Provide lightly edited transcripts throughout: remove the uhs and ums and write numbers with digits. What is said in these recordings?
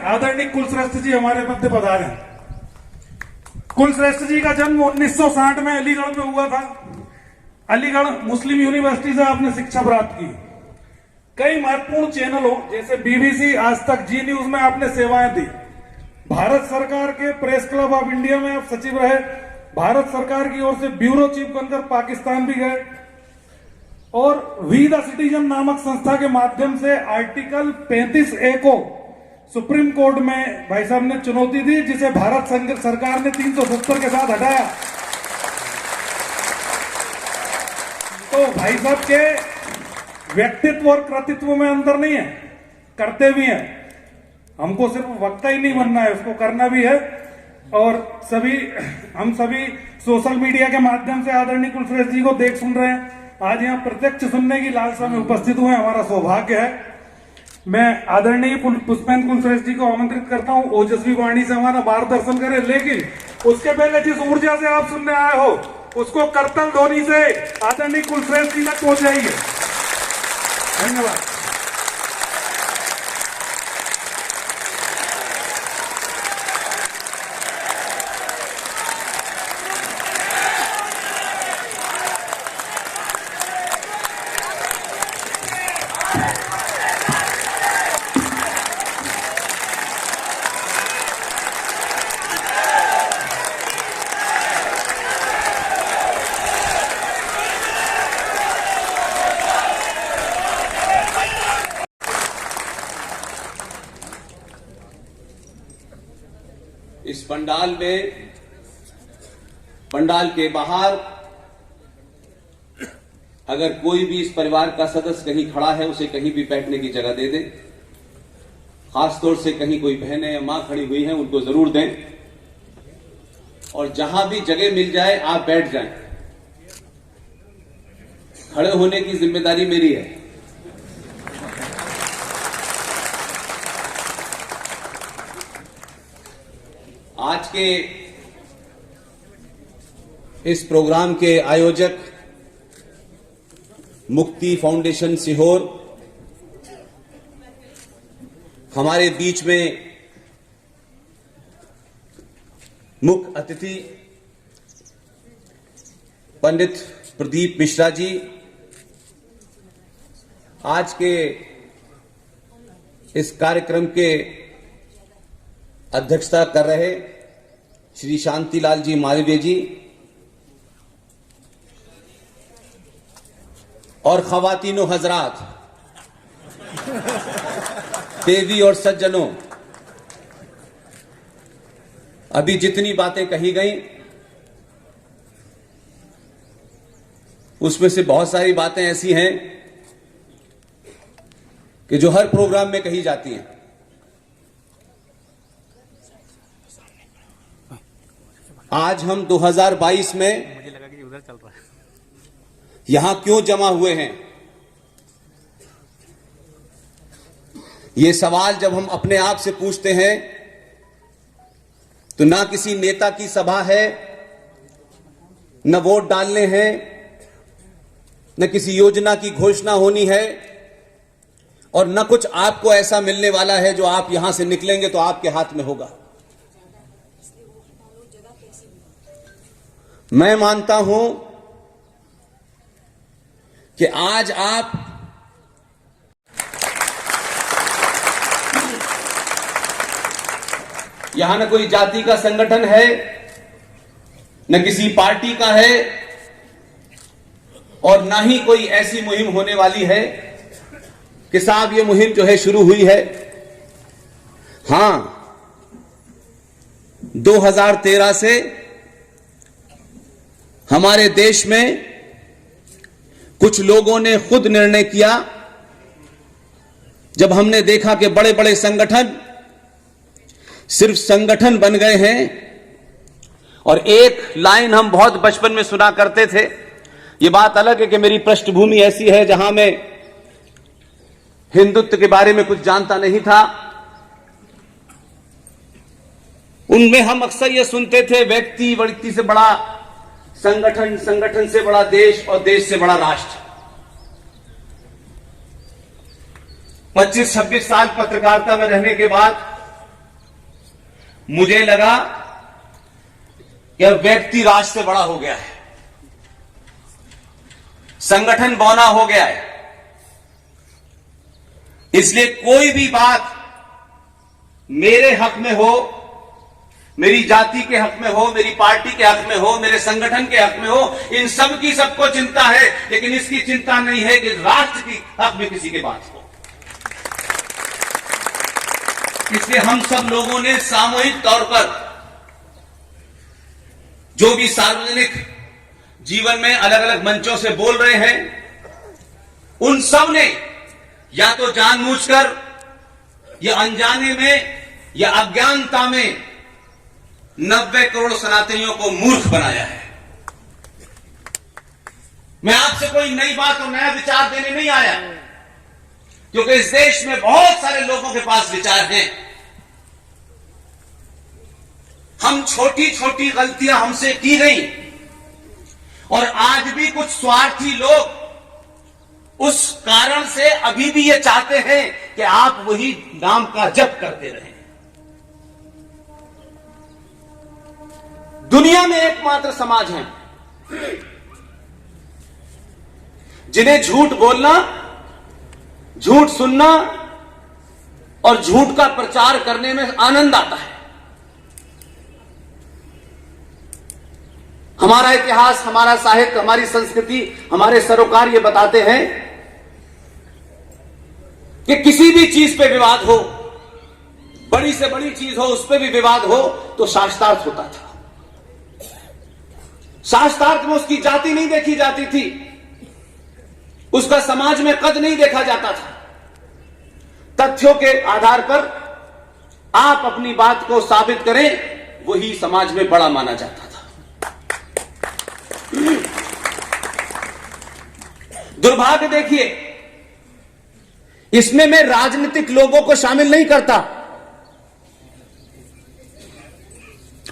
आदरणीय कुलश्रेष्ठ जी हमारे मध्य पधारे हैं। कुलश्रेष्ठ जी का जन्म 1960 में अलीगढ़ में हुआ था। अलीगढ़ मुस्लिम यूनिवर्सिटी से आपने शिक्षा प्राप्त की। कई महत्वपूर्ण चैनलों जैसे बीबीसी, आज तक, जी न्यूज में आपने सेवाएं दी। भारत सरकार के प्रेस क्लब ऑफ इंडिया में आप सचिव रहे। भारत सरकार की ओर से ब्यूरो चीफ बनकर पाकिस्तान भी गए और वी द सिटीजन नामक संस्था के माध्यम से आर्टिकल 35A को सुप्रीम कोर्ट में भाई साहब ने चुनौती दी, जिसे भारत सरकार ने 370 के साथ हटाया। तो भाई साहब के व्यक्तित्व और कृतित्व में अंतर नहीं है, करते भी हैं। हमको सिर्फ वक्ता ही नहीं बनना है, उसको करना भी है। और हम सभी सोशल मीडिया के माध्यम से आदरणीय कुलश्रेष्ठ जी को देख सुन रहे हैं। आज यहाँ प्रत्यक्ष सुनने की लालसा में उपस्थित हुए, हमारा सौभाग्य है। मैं आदरणीय पुष्पेंद्र कुलश्रेष्ठ जी को आमंत्रित करता हूँ ओजस्वी वाणी से हमारा मार्गदर्शन करें, लेकिन उसके पहले जिस ऊर्जा से आप सुनने आए हो उसको करतल ध्वनि से आदरणीय कुलश्रेष्ठ जी तक पहुंचाइए। धन्यवाद। इस पंडाल में, पंडाल के बाहर अगर कोई भी इस परिवार का सदस्य कहीं खड़ा है, उसे कहीं भी बैठने की जगह दे दें। खासतौर से कहीं कोई बहनें या मां खड़ी हुई हैं, उनको जरूर दें। और जहां भी जगह मिल जाए आप बैठ जाएं। खड़े होने की जिम्मेदारी मेरी है। आज के इस प्रोग्राम के आयोजक मुक्ति फाउंडेशन सीहोर हमारे बीच में मुख्य अतिथि पंडित प्रदीप मिश्रा जी, आज के इस कार्यक्रम के अध्यक्षता कर रहे श्री शांतिलाल जी मालवीय जी, और खवातीनों हजरात, देवी और सज्जनों, अभी जितनी बातें कही गई उसमें से बहुत सारी बातें ऐसी हैं कि जो हर प्रोग्राम में कही जाती हैं। आज हम 2022 में मुझे लगा कि उधर चल रहा है, यहां क्यों जमा हुए हैं, ये सवाल जब हम अपने आप से पूछते हैं तो ना किसी नेता की सभा है, न वोट डालने हैं, न किसी योजना की घोषणा होनी है, और न कुछ आपको ऐसा मिलने वाला है जो आप यहां से निकलेंगे तो आपके हाथ में होगा। मैं मानता हूं कि आज आप यहां न कोई जाति का संगठन है, न किसी पार्टी का है, और ना ही कोई ऐसी मुहिम होने वाली है कि साहब ये मुहिम जो है शुरू हुई है। हां, 2013 से हमारे देश में कुछ लोगों ने खुद निर्णय किया, जब हमने देखा कि बड़े बड़े संगठन सिर्फ संगठन बन गए हैं। और एक लाइन हम बहुत बचपन में सुना करते थे, ये बात अलग है कि मेरी पृष्ठभूमि ऐसी है जहां मैं हिंदुत्व के बारे में कुछ जानता नहीं था। उनमें हम अक्सर ये सुनते थे, व्यक्ति से बड़ा संगठन, संगठन से बड़ा देश, और देश से बड़ा राष्ट्र। 25-26 साल पत्रकारिता में रहने के बाद मुझे लगा कि अब व्यक्ति राज से बड़ा हो गया है, संगठन बौना हो गया है, इसलिए कोई भी बात मेरे हक में हो, मेरी जाति के हक में हो, मेरी पार्टी के हक में हो, मेरे संगठन के हक में हो, इन सब की सबको चिंता है, लेकिन इसकी चिंता नहीं है कि राष्ट्र की हक में किसी के बात हो। इसलिए हम सब लोगों ने सामूहिक तौर पर जो भी सार्वजनिक जीवन में अलग अलग मंचों से बोल रहे हैं, उन सब ने या तो जानबूझकर या अनजाने में या अज्ञानता में 90 करोड़ सनातनियों को मूर्ख बनाया है। मैं आपसे कोई नई बात और नया विचार देने नहीं आया, क्योंकि इस देश में बहुत सारे लोगों के पास विचार हैं। हम छोटी छोटी गलतियां हमसे की गई और आज भी कुछ स्वार्थी लोग उस कारण से अभी भी ये चाहते हैं कि आप वही नाम का जप करते रहें। दुनिया में एकमात्र समाज है जिन्हें झूठ बोलना, झूठ सुनना और झूठ का प्रचार करने में आनंद आता है। हमारा इतिहास, हमारा साहित्य, हमारी संस्कृति, हमारे सरोकार ये बताते हैं कि किसी भी चीज पे विवाद हो, बड़ी से बड़ी चीज हो, उस पे भी विवाद हो तो शास्त्रार्थ होता था। शास्त्रार्थ में उसकी जाति नहीं देखी जाती थी, उसका समाज में कद नहीं देखा जाता था। तथ्यों के आधार पर आप अपनी बात को साबित करें, वही समाज में बड़ा माना जाता था। दुर्भाग्य देखिए, इसमें मैं राजनीतिक लोगों को शामिल नहीं करता,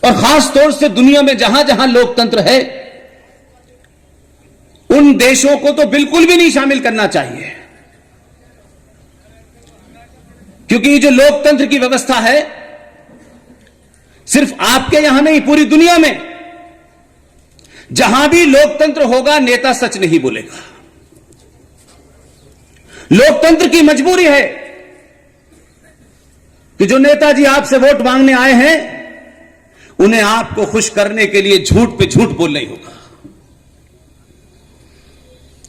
और खास तौर से दुनिया में जहां जहां लोकतंत्र है उन देशों को तो बिल्कुल भी नहीं शामिल करना चाहिए, क्योंकि ये जो लोकतंत्र की व्यवस्था है सिर्फ आपके यहां नहीं, पूरी दुनिया में जहां भी लोकतंत्र होगा नेता सच नहीं बोलेगा। लोकतंत्र की मजबूरी है कि जो नेताजी आपसे वोट मांगने आए हैं उन्हें आपको खुश करने के लिए झूठ पे झूठ बोलना ही होगा,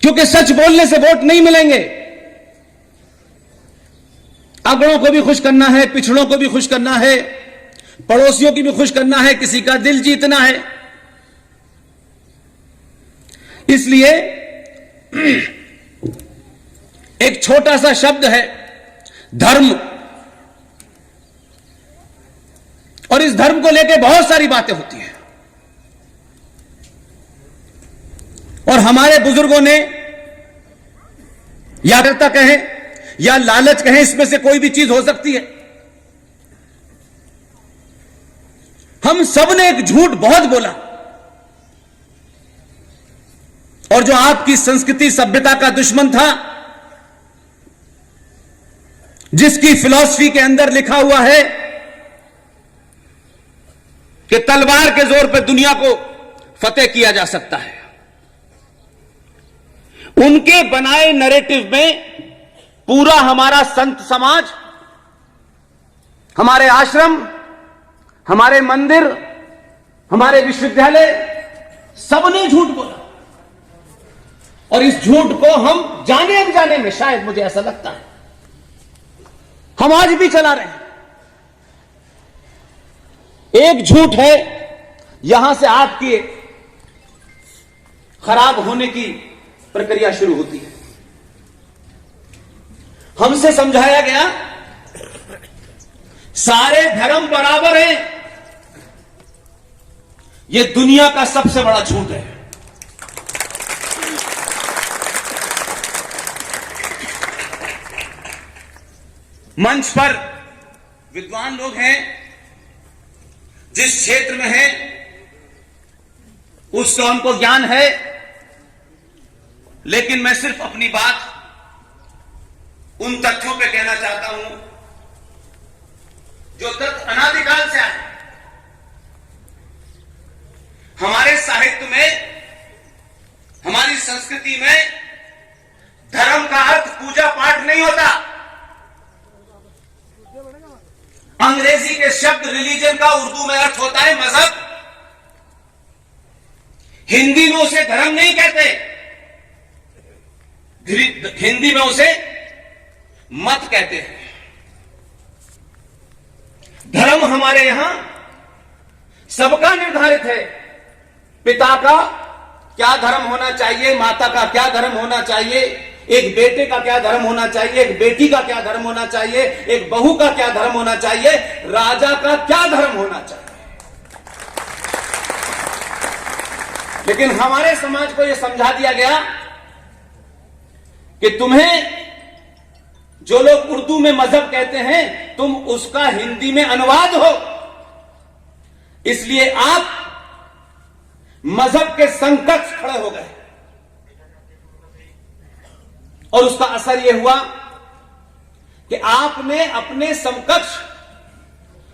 क्योंकि सच बोलने से वोट नहीं मिलेंगे। अगड़ों को भी खुश करना है, पिछड़ों को भी खुश करना है, पड़ोसियों की भी खुश करना है, किसी का दिल जीतना है। इसलिए एक छोटा सा शब्द है धर्म, और इस धर्म को लेकर बहुत सारी बातें होती हैं, और हमारे बुजुर्गों ने या डरता कहें या लालच कहें, इसमें से कोई भी चीज हो सकती है। हम सब ने एक झूठ बहुत बोला, और जो आपकी संस्कृति सभ्यता का दुश्मन था, जिसकी फिलॉसफी के अंदर लिखा हुआ है कि तलवार के जोर पर दुनिया को फतेह किया जा सकता है, उनके बनाए नैरेटिव में पूरा हमारा संत समाज, हमारे आश्रम, हमारे मंदिर, हमारे विश्वविद्यालय, सबने झूठ बोला, और इस झूठ को हम जाने अनजाने में, शायद मुझे ऐसा लगता है, हम आज भी चला रहे हैं। एक झूठ है, यहां से आपकी खराब होने की प्रक्रिया शुरू होती है। हमसे समझाया गया सारे धर्म बराबर हैं, यह दुनिया का सबसे बड़ा झूठ है। मंच पर विद्वान लोग हैं, जिस क्षेत्र में हैं उसका उनको ज्ञान है, लेकिन मैं सिर्फ अपनी बात उन तथ्यों पे कहना चाहता हूं जो तथ्य अनादिकाल से आए। अंग्रेजी के शब्द रिलीजन का उर्दू में अर्थ होता है मजहब। हिंदी में उसे धर्म नहीं कहते, हिंदी में उसे मत कहते हैं। धर्म हमारे यहां सबका निर्धारित है। पिता का क्या धर्म होना चाहिए, माता का क्या धर्म होना चाहिए, एक बेटे का क्या धर्म होना चाहिए, एक बेटी का क्या धर्म होना चाहिए, एक बहू का क्या धर्म होना चाहिए, राजा का क्या धर्म होना चाहिए। लेकिन हमारे समाज को यह समझा दिया गया कि तुम्हें जो लोग उर्दू में मजहब कहते हैं, तुम उसका हिंदी में अनुवाद हो, इसलिए आप मजहब के समकक्ष खड़े हो गए। और उसका असर यह हुआ कि आपने अपने समकक्ष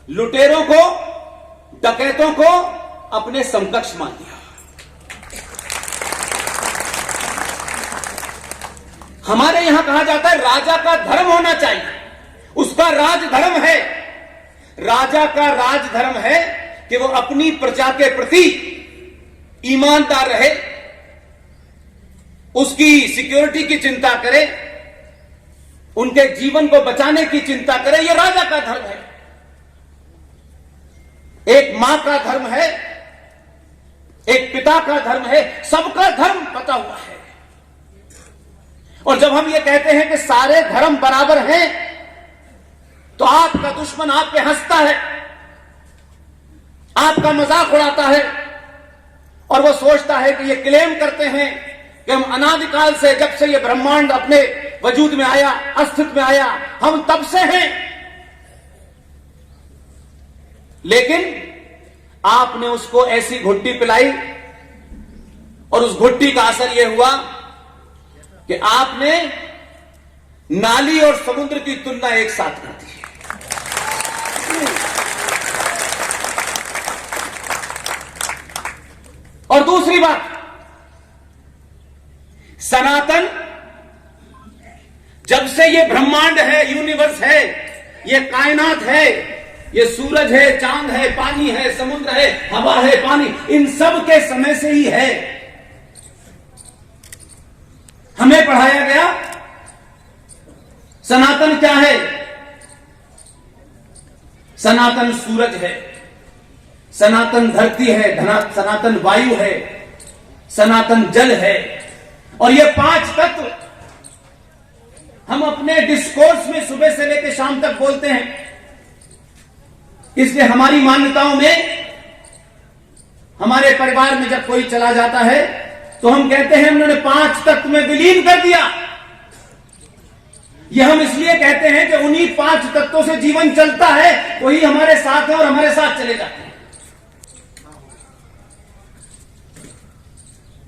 लुटेरों को, डकैतों को अपने समकक्ष मान लिया। हमारे यहां कहा जाता है राजा का धर्म होना चाहिए, उसका राजधर्म है। राजा का राजधर्म है कि वो अपनी प्रजा के प्रति ईमानदार रहे, उसकी सिक्योरिटी की चिंता करे, उनके जीवन को बचाने की चिंता करे। यह राजा का धर्म है। एक मां का धर्म है, एक पिता का धर्म है, सबका धर्म पता हुआ है। और जब हम ये कहते हैं कि सारे धर्म बराबर हैं, तो आपका दुश्मन आप पे हंसता है, आपका मजाक उड़ाता है, और वो सोचता है कि ये क्लेम करते हैं कि हम अनादिकाल से, जब से ये ब्रह्मांड अपने वजूद में आया, अस्तित्व में आया, हम तब से हैं। लेकिन आपने उसको ऐसी घुट्टी पिलाई, और उस घुट्टी का असर यह हुआ कि आपने नाली और समुद्र की तुलना एक साथ कर दी। और दूसरी बात, सनातन, जब से ये ब्रह्मांड है, यूनिवर्स है, ये कायनात है, ये सूरज है, चांद है, पानी है, समुद्र है, हवा है, पानी, इन सब के समय से ही है। हमें पढ़ाया गया सनातन क्या है? सनातन सूरज है, सनातन धरती है, सनातन वायु है, सनातन जल है। और ये 5 तत्व हम अपने डिस्कोर्स में सुबह से लेकर शाम तक बोलते हैं। इसलिए हमारी मान्यताओं में, हमारे परिवार में जब कोई चला जाता है तो हम कहते हैं उन्होंने 5 तत्व में विलीन कर दिया। यह हम इसलिए कहते हैं कि उन्हीं 5 तत्वों से जीवन चलता है, वही हमारे साथ है और हमारे साथ चले जाते हैं।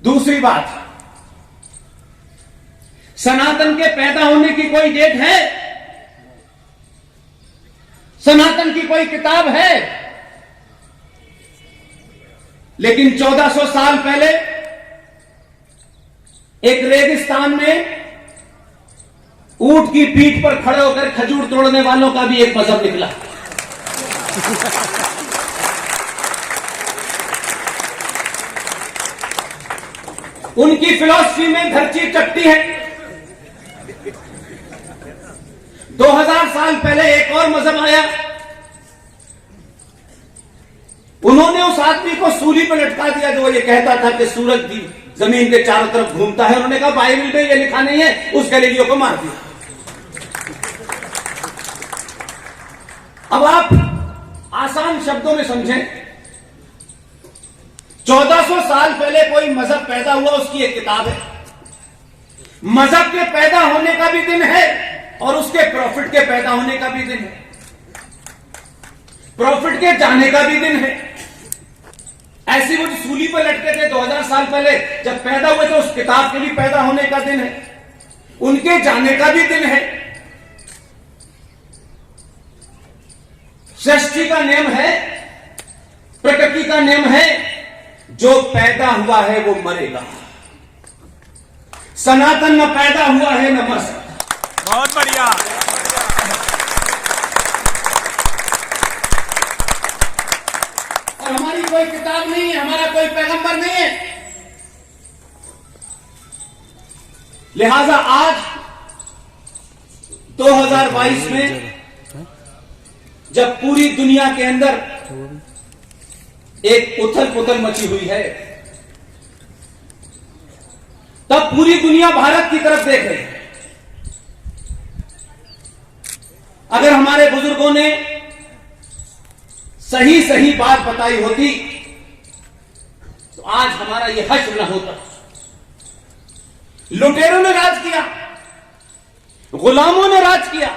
दूसरी बात, सनातन के पैदा होने की कोई डेट है? सनातन की कोई किताब है? लेकिन 1400 साल पहले एक रेगिस्तान में ऊंट की पीठ पर खड़े होकर खजूर तोड़ने वालों का भी एक मजहब निकला। उनकी फिलॉसफी में धरती चट्टी है। 2000 साल पहले एक और मजहब आया, उन्होंने उस आदमी को सूली पर लटका दिया जो ये कहता था कि सूरज जमीन के चारों तरफ घूमता है। उन्होंने कहा बाइबल में ये लिखा नहीं है, उस गैलीलियो को मार दिया। अब आप आसान शब्दों में समझें, 1400 साल पहले कोई मजहब पैदा हुआ, उसकी एक किताब है। मजहब के पैदा होने का भी दिन है और उसके प्रॉफिट के पैदा होने का भी दिन है, प्रॉफिट के जाने का भी दिन है। ऐसी वो जो सूली पर लटके थे 2000 साल पहले, जब पैदा हुए तो उस किताब के भी पैदा होने का दिन है, उनके जाने का भी दिन है। सृष्टि का नियम है, प्रकृति का नियम है, जो पैदा हुआ है वो मरेगा। सनातन न पैदा हुआ है न मर सकता। बहुत बढ़िया। कोई किताब नहीं है, हमारा कोई पैगंबर नहीं है। लिहाजा आज 2022 में जब पूरी दुनिया के अंदर एक उथल पुथल मची हुई है, तब पूरी दुनिया भारत की तरफ देख रही है। अगर हमारे बुजुर्गों ने सही सही बात बताई होती तो आज हमारा यह हश्र न होता। लुटेरों ने राज किया, गुलामों ने राज किया,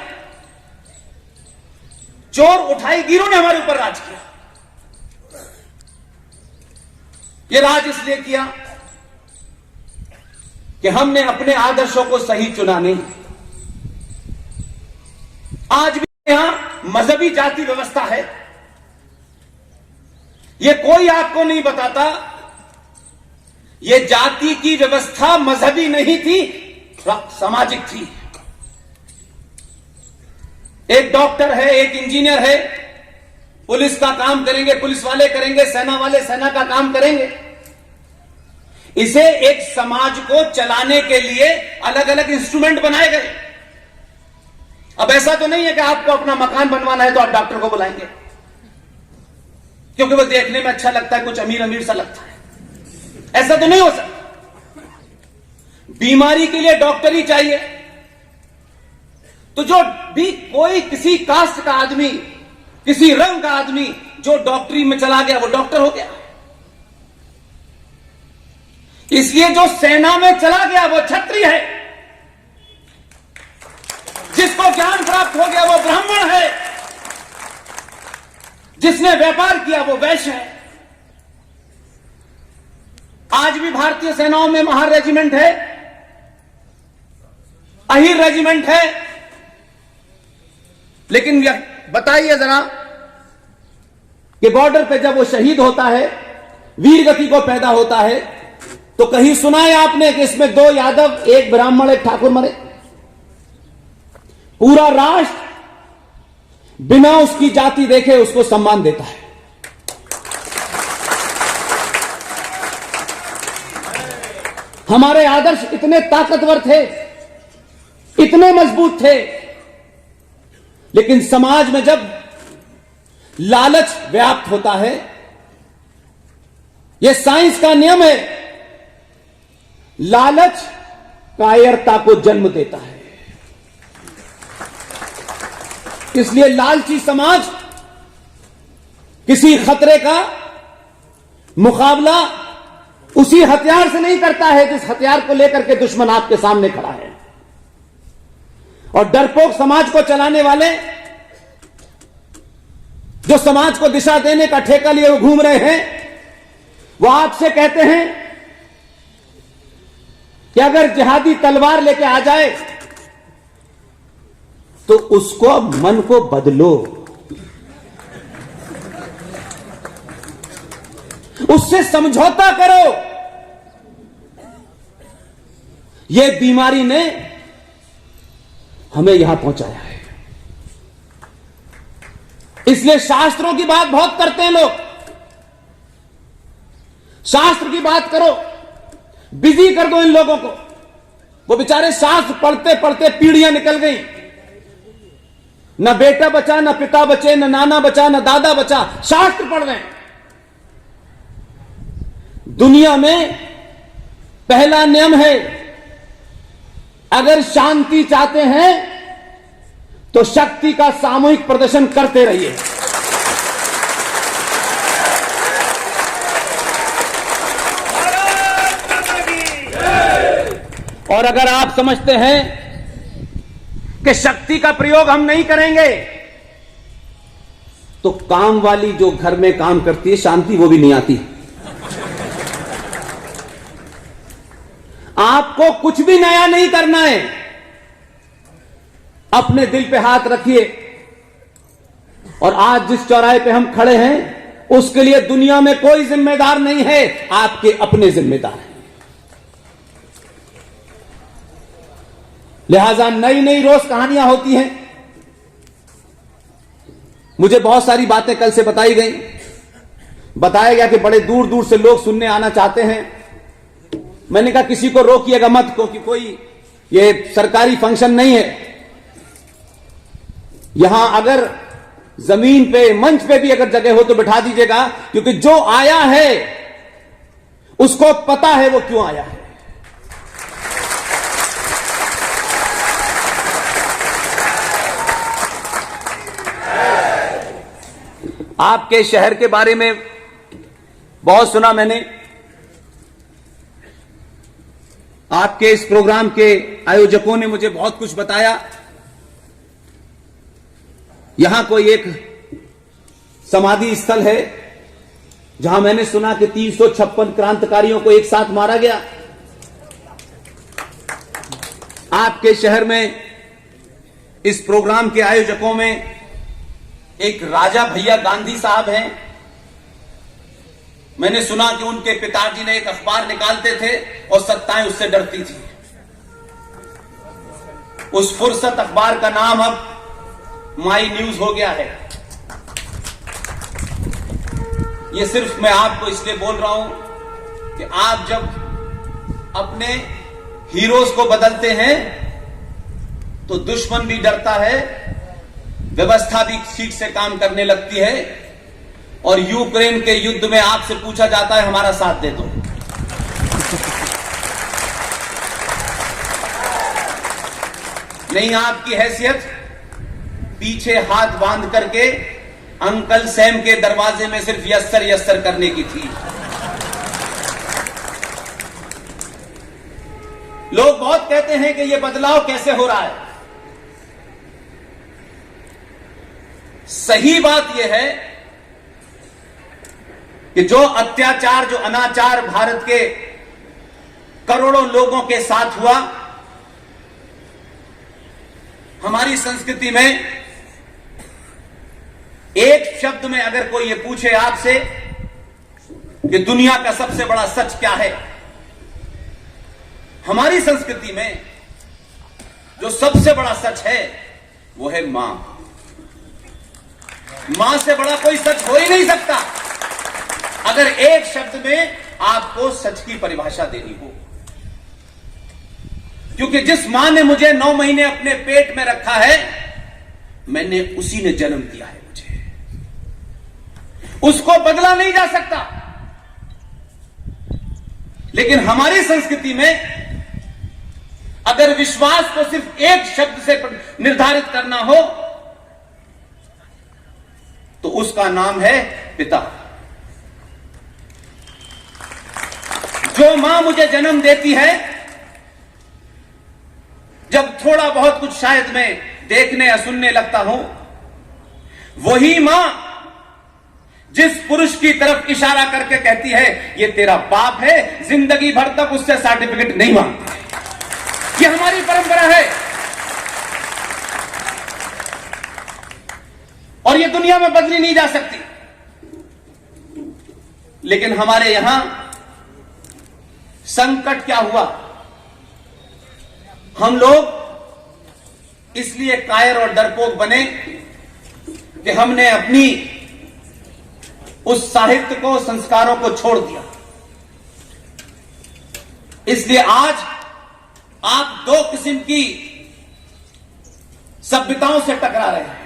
चोर उठाईगिरों ने हमारे ऊपर राज किया। यह राज इसलिए किया कि हमने अपने आदर्शों को सही चुना नहीं। आज भी यहां मजहबी जाति व्यवस्था है। यह कोई आपको नहीं बताता, यह जाति की व्यवस्था मजहबी नहीं थी, सामाजिक थी। एक डॉक्टर है, एक इंजीनियर है, पुलिस का काम करेंगे पुलिस वाले करेंगे, सेना वाले सेना का काम करेंगे। इसे एक समाज को चलाने के लिए अलग अलग इंस्ट्रूमेंट बनाए गए। अब ऐसा तो नहीं है कि आपको अपना मकान बनवाना है तो आप डॉक्टर को बुलाएंगे, क्योंकि वो देखने में अच्छा लगता है, कुछ अमीर अमीर सा लगता है। ऐसा तो नहीं हो सकता। बीमारी के लिए डॉक्टर ही चाहिए। तो जो भी कोई किसी कास्ट का आदमी, किसी रंग का आदमी जो डॉक्टरी में चला गया वो डॉक्टर हो गया। इसलिए जो सेना में चला गया वो क्षत्रिय है, जिसको ज्ञान प्राप्त हो गया वो ब्राह्मण है, जिसने व्यापार किया वो वैश्य है। आज भी भारतीय सेनाओं में महार रेजिमेंट है, अहीर रेजिमेंट है, लेकिन बताइए जरा कि बॉर्डर पे जब वो शहीद होता है, वीर गति को पैदा होता है, तो कहीं सुना है आपने कि इसमें 2 यादव, 1 ब्राह्मण, 1 ठाकुर मरे? पूरा राष्ट्र बिना उसकी जाति देखे उसको सम्मान देता है। हमारे आदर्श इतने ताकतवर थे, इतने मजबूत थे, लेकिन समाज में जब लालच व्याप्त होता है, यह साइंस का नियम है, लालच कायरता को जन्म देता है। इसलिए लालची समाज किसी खतरे का मुकाबला उसी हथियार से नहीं करता है जिस हथियार को लेकर के दुश्मन आपके सामने खड़ा है। और डरपोक समाज को चलाने वाले, जो समाज को दिशा देने का ठेका लिए वो घूम रहे हैं, वो आपसे कहते हैं कि अगर जिहादी तलवार लेके आ जाए तो उसको मन को बदलो, उससे समझौता करो। यह बीमारी ने हमें यहां पहुंचाया है। इसलिए शास्त्रों की बात बहुत करते हैं लोग। शास्त्र की बात करो, बिजी कर दो इन लोगों को। वो बेचारे शास्त्र पढ़ते पढ़ते पीढ़ियां निकल गई, न बेटा बचा, न पिता बचे, न नाना बचा, न दादा बचा, शास्त्र पढ़ रहे हैं। दुनिया में पहला नियम है, अगर शांति चाहते हैं तो शक्ति का सामूहिक प्रदर्शन करते रहिए। और अगर आप समझते हैं कि शक्ति का प्रयोग हम नहीं करेंगे, तो काम वाली जो घर में काम करती है शांति, वो भी नहीं आती। आपको कुछ भी नया नहीं करना है। अपने दिल पे हाथ रखिए और आज जिस चौराहे पे हम खड़े हैं उसके लिए दुनिया में कोई जिम्मेदार नहीं है, आपके अपने जिम्मेदार हैं। लिहाजा नई नई रोज कहानियां होती हैं। मुझे बहुत सारी बातें कल से बताई गई। बताया गया कि बड़े दूर दूर से लोग सुनने आना चाहते हैं। मैंने कहा किसी को रोकिएगा मत, क्योंकि कोई ये सरकारी फंक्शन नहीं है। यहां अगर जमीन पे, मंच पे भी अगर जगह हो तो बिठा दीजिएगा, क्योंकि जो आया है उसको पता है वो क्यों आया है। आपके शहर के बारे में बहुत सुना मैंने। आपके इस प्रोग्राम के आयोजकों ने मुझे बहुत कुछ बताया। यहां कोई एक समाधि स्थल है जहां मैंने सुना कि 356 क्रांतिकारियों को एक साथ मारा गया। आपके शहर में इस प्रोग्राम के आयोजकों में एक राजा भैया गांधी साहब हैं। मैंने सुना कि उनके पिताजी ने एक अखबार निकालते थे और सत्ताएं उससे डरती थी। उस फुर्सत अखबार का नाम अब माई न्यूज हो गया है। ये सिर्फ मैं आपको इसलिए बोल रहा हूं कि आप जब अपने हीरोज को बदलते हैं तो दुश्मन भी डरता है, व्यवस्था भी ठीक से काम करने लगती है, और यूक्रेन के युद्ध में आपसे पूछा जाता है हमारा साथ दे दो। नहीं, आपकी हैसियत पीछे हाथ बांध करके अंकल सैम के दरवाजे में सिर्फ यस्सर यस्सर करने की थी। लोग बहुत कहते हैं कि यह बदलाव कैसे हो रहा है। सही बात यह है कि जो अत्याचार, जो अनाचार भारत के करोड़ों लोगों के साथ हुआ, हमारी संस्कृति में एक शब्द में अगर कोई ये पूछे आपसे कि दुनिया का सबसे बड़ा सच क्या है, हमारी संस्कृति में जो सबसे बड़ा सच है वो है मां। मां से बड़ा कोई सच हो ही नहीं सकता। अगर एक शब्द में आपको सच की परिभाषा देनी हो, क्योंकि जिस मां ने मुझे 9 महीने अपने पेट में रखा है, मैंने उसी ने जन्म दिया है मुझे, उसको बदला नहीं जा सकता। लेकिन हमारी संस्कृति में अगर विश्वास को सिर्फ एक शब्द से निर्धारित करना हो तो उसका नाम है पिता। जो मां मुझे जन्म देती है, जब थोड़ा बहुत कुछ शायद मैं देखने या सुनने लगता हूं, वही मां जिस पुरुष की तरफ इशारा करके कहती है ये तेरा बाप है, जिंदगी भर तक उससे सर्टिफिकेट नहीं मांगती। ये हमारी परंपरा है और ये दुनिया में बदली नहीं जा सकती। लेकिन हमारे यहां संकट क्या हुआ, हम लोग इसलिए कायर और डरपोक बने कि हमने अपनी उस साहित्य को, संस्कारों को छोड़ दिया। इसलिए आज आप 2 किस्म की सभ्यताओं से टकरा रहे हैं।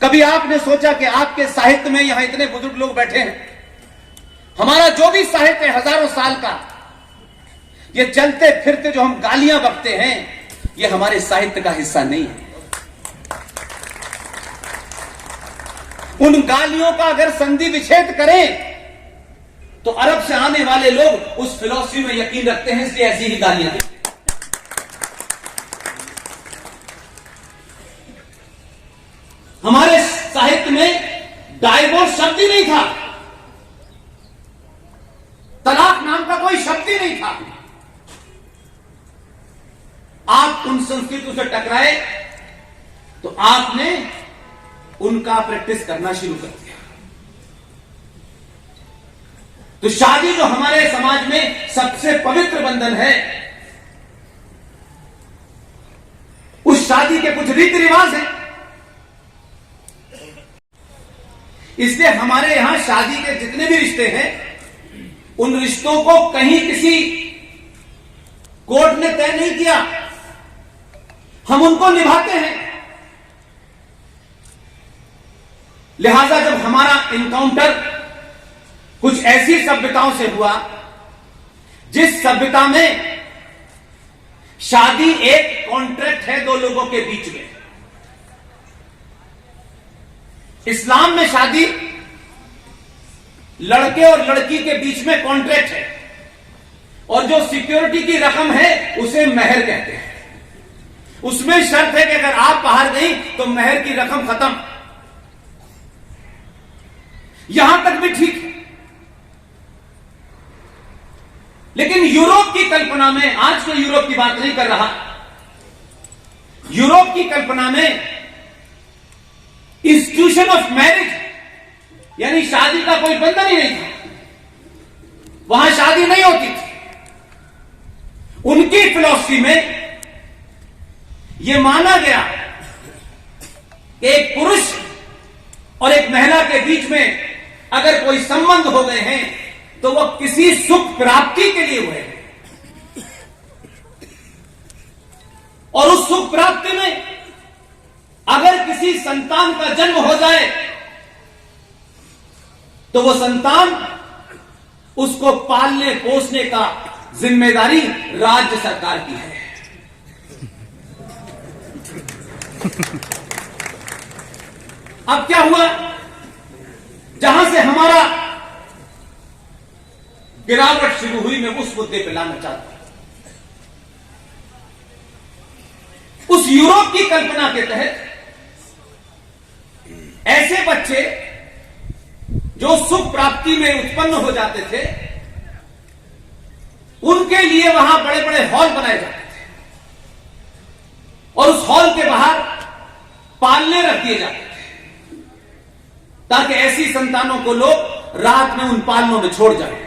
कभी आपने सोचा कि आपके साहित्य में यहां इतने बुजुर्ग लोग बैठे हैं, हमारा जो भी साहित्य है हजारों साल का, ये चलते फिरते जो हम गालियां बकते हैं, ये हमारे साहित्य का हिस्सा नहीं है। उन गालियों का अगर संधि विच्छेद करें तो अरब से आने वाले लोग उस फिलॉसफी में यकीन रखते हैं, इसलिए ऐसी ही गालियां हैं। हमारे साहित्य में डाइवोर्स शब्द ही नहीं था, तलाक नाम का कोई शब्द ही नहीं था। आप उन संस्कृतियों से टकराए तो आपने उनका प्रैक्टिस करना शुरू कर दिया। तो शादी जो हमारे समाज में सबसे पवित्र बंधन है, उस शादी के कुछ रीति रिवाज हैं। इसलिए हमारे यहां शादी के जितने भी रिश्ते हैं, उन रिश्तों को कहीं किसी कोर्ट ने तय नहीं किया, हम उनको निभाते हैं। लिहाजा जब हमारा इनकाउंटर कुछ ऐसी सभ्यताओं से हुआ जिस सभ्यता में शादी एक कॉन्ट्रैक्ट है दो लोगों के बीच में, इस्लाम में शादी लड़के और लड़की के बीच में कॉन्ट्रैक्ट है, और जो सिक्योरिटी की रकम है उसे महर कहते हैं। उसमें शर्त है कि अगर आप बाहर गई तो महर की रकम खत्म। यहां तक भी ठीक है, लेकिन यूरोप की कल्पना में, आज के यूरोप की बात नहीं कर रहा, यूरोप की कल्पना में इंस्टीट्यूशन ऑफ मैरिज यानी शादी का कोई बंधन ही नहीं था, वहां शादी नहीं होती थी। उनकी फिलॉसफी में यह माना गया कि एक पुरुष और एक महिला के बीच में अगर कोई संबंध हो गए हैं तो वह किसी सुख प्राप्ति के लिए हुए हैं, और उस सुख प्राप्ति में अगर किसी संतान का जन्म हो जाए तो वो संतान, उसको पालने पोसने का जिम्मेदारी राज्य सरकार की है। अब क्या हुआ, जहां से हमारा गिरावट शुरू हुई, मैं उस मुद्दे पर लाना चाहता हूं। उस यूरोप की कल्पना के तहत ऐसे बच्चे जो सुख प्राप्ति में उत्पन्न हो जाते थे, उनके लिए वहां बड़े बड़े हॉल बनाए जाते थे, और उस हॉल के बाहर पालने रख दिए जाते थे, ताकि ऐसी संतानों को लोग रात में उन पालनों में छोड़ जाएं।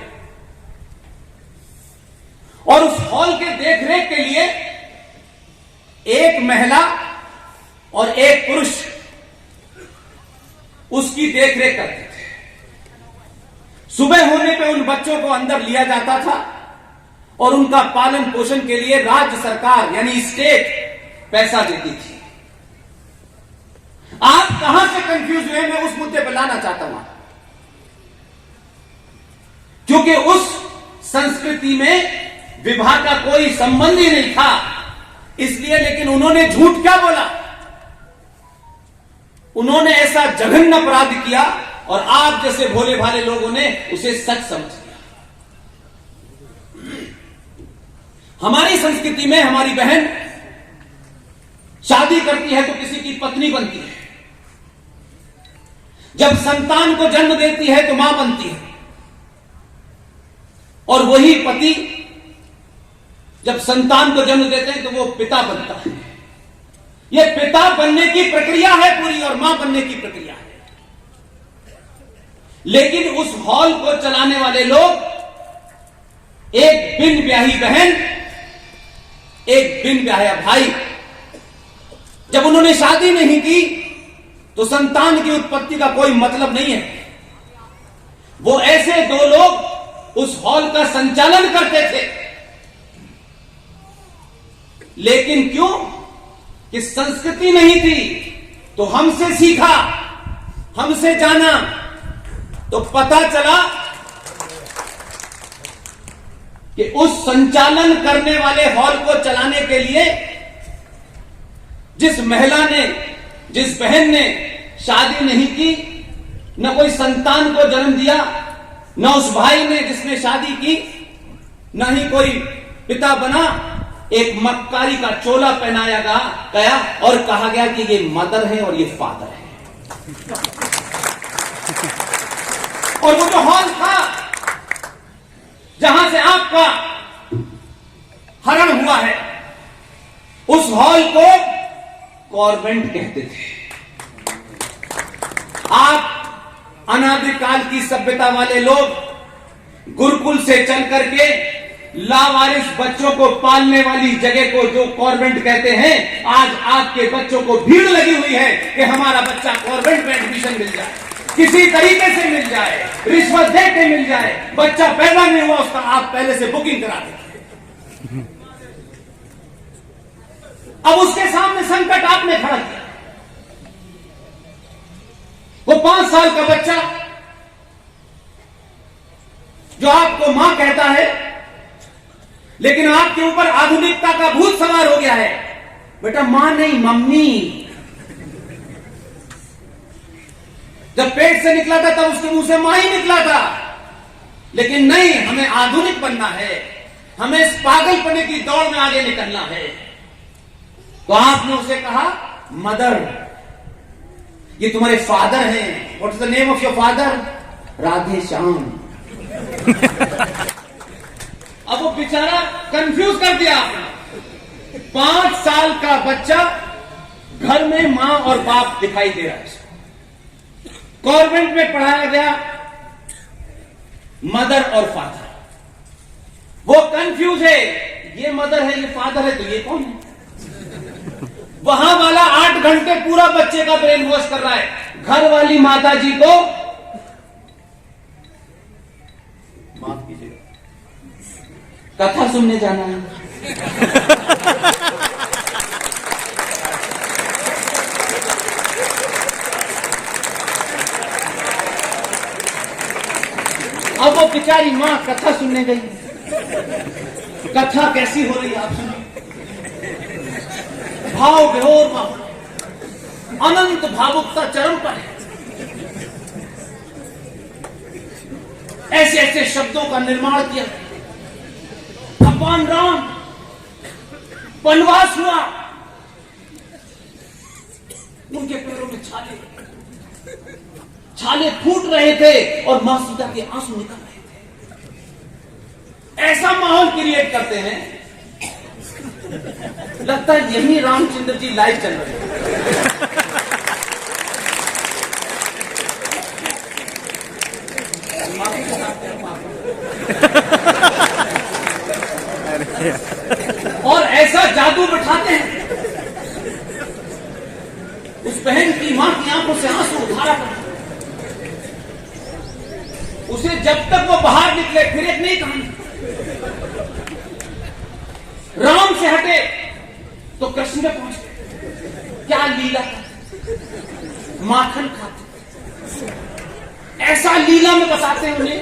और उस हॉल के देखरेख के लिए एक महिला और एक पुरुष उसकी देखरेख करते थे। सुबह होने पे उन बच्चों को अंदर लिया जाता था और उनका पालन पोषण के लिए राज्य सरकार यानी स्टेट पैसा देती थी। आप कहां से कंफ्यूज हुए, मैं उस मुद्दे पर लाना चाहता हूं, क्योंकि उस संस्कृति में विवाह का कोई संबंध ही नहीं था, इसलिए। लेकिन उन्होंने झूठ क्या बोला, उन्होंने ऐसा जघन्य अपराध किया और आप जैसे भोले भाले लोगों ने उसे सच समझ लिया। हमारी संस्कृति में हमारी बहन शादी करती है तो किसी की पत्नी बनती है, जब संतान को जन्म देती है तो मां बनती है, और वही पति जब संतान को जन्म देते हैं तो वो पिता बनता है। यह पिता बनने की प्रक्रिया है पूरी, और मां बनने की प्रक्रिया है। लेकिन उस हॉल को चलाने वाले लोग, एक बिन ब्याही बहन, एक बिन ब्याहा भाई, जब उन्होंने शादी नहीं की तो संतान की उत्पत्ति का कोई मतलब नहीं है। वो ऐसे दो लोग उस हॉल का संचालन करते थे, लेकिन क्यों? कि संस्कृति नहीं थी, तो हमसे सीखा, हमसे जाना, तो पता चला कि उस संचालन करने वाले हॉल को चलाने के लिए जिस महिला ने, जिस बहन ने शादी नहीं की, न कोई संतान को जन्म दिया, न उस भाई ने जिसने शादी की, न ही कोई पिता बना, एक मक्कारी का चोला पहनाया गया और कहा गया कि ये मदर है और ये फादर है। और वो जो हॉल था जहां से आपका हरण हुआ है, उस हॉल को कॉन्वेंट कहते थे। आप अनादिकाल की सभ्यता वाले लोग गुरुकुल से चल करके लावारिस बच्चों को पालने वाली जगह को जो कॉन्वेंट कहते हैं, आज आपके बच्चों को भीड़ लगी हुई है कि हमारा बच्चा कॉन्वेंट में एडमिशन मिल जाए। किसी तरीके से मिल जाए, रिश्वत दे के मिल जाए, बच्चा पैदा नहीं हुआ उसका आप पहले से बुकिंग करा दें। अब उसके सामने संकट आपने खड़ा किया। वो 5 साल का बच्चा जो आपको मां कहता है, लेकिन आपके ऊपर आधुनिकता का भूत सवार हो गया है। बेटा मां नहीं, मम्मी। जब पेट से निकला था तब उसके मुंह से मां ही निकला था। लेकिन नहीं, हमें आधुनिक बनना है, हमें इस पागलपने की दौड़ में आगे निकलना है। तो आपने उसे कहा मदर, ये तुम्हारे फादर हैं। What is the name of your father? Radhe Shyam. अब वो बेचारा कंफ्यूज कर दिया आपने। 5 साल का बच्चा घर में मां और बाप दिखाई दे रहा है उसको। कॉन्वेंट में पढ़ाया गया मदर और फादर। वो कंफ्यूज है, ये मदर है, ये फादर है, तो ये कौन है? वहां वाला 8 घंटे पूरा बच्चे का ब्रेन वॉश कर रहा है। घर वाली माता जी को माफ कीजिएगा, कथा सुनने जाना है। अब वो बेचारी मां कथा सुनने गई। कथा कैसी हो रही है आप सुनिए। भाव विभोर माहौल, अनंत भावुकता चरम पर है। ऐसे ऐसे शब्दों का निर्माण किया। भगवान राम वनवास हुआ, उनके पैरों में छाले फूट रहे थे और मां सीता के आंसू निकल रहे थे। ऐसा माहौल क्रिएट करते हैं, लगता है यही रामचंद्र जी लाइव चल रहे हैं। और ऐसा जादू बिठाते हैं, उस बहन की मां की आंखों से आंसू उधारा करते, उसे जब तक वो बाहर निकले फिर एक नई कहानी। राम से हटे तो कृष्ण में पहुंच गए। क्या लीला करते, माखन खाते, ऐसा लीला में बताते हैं उन्हें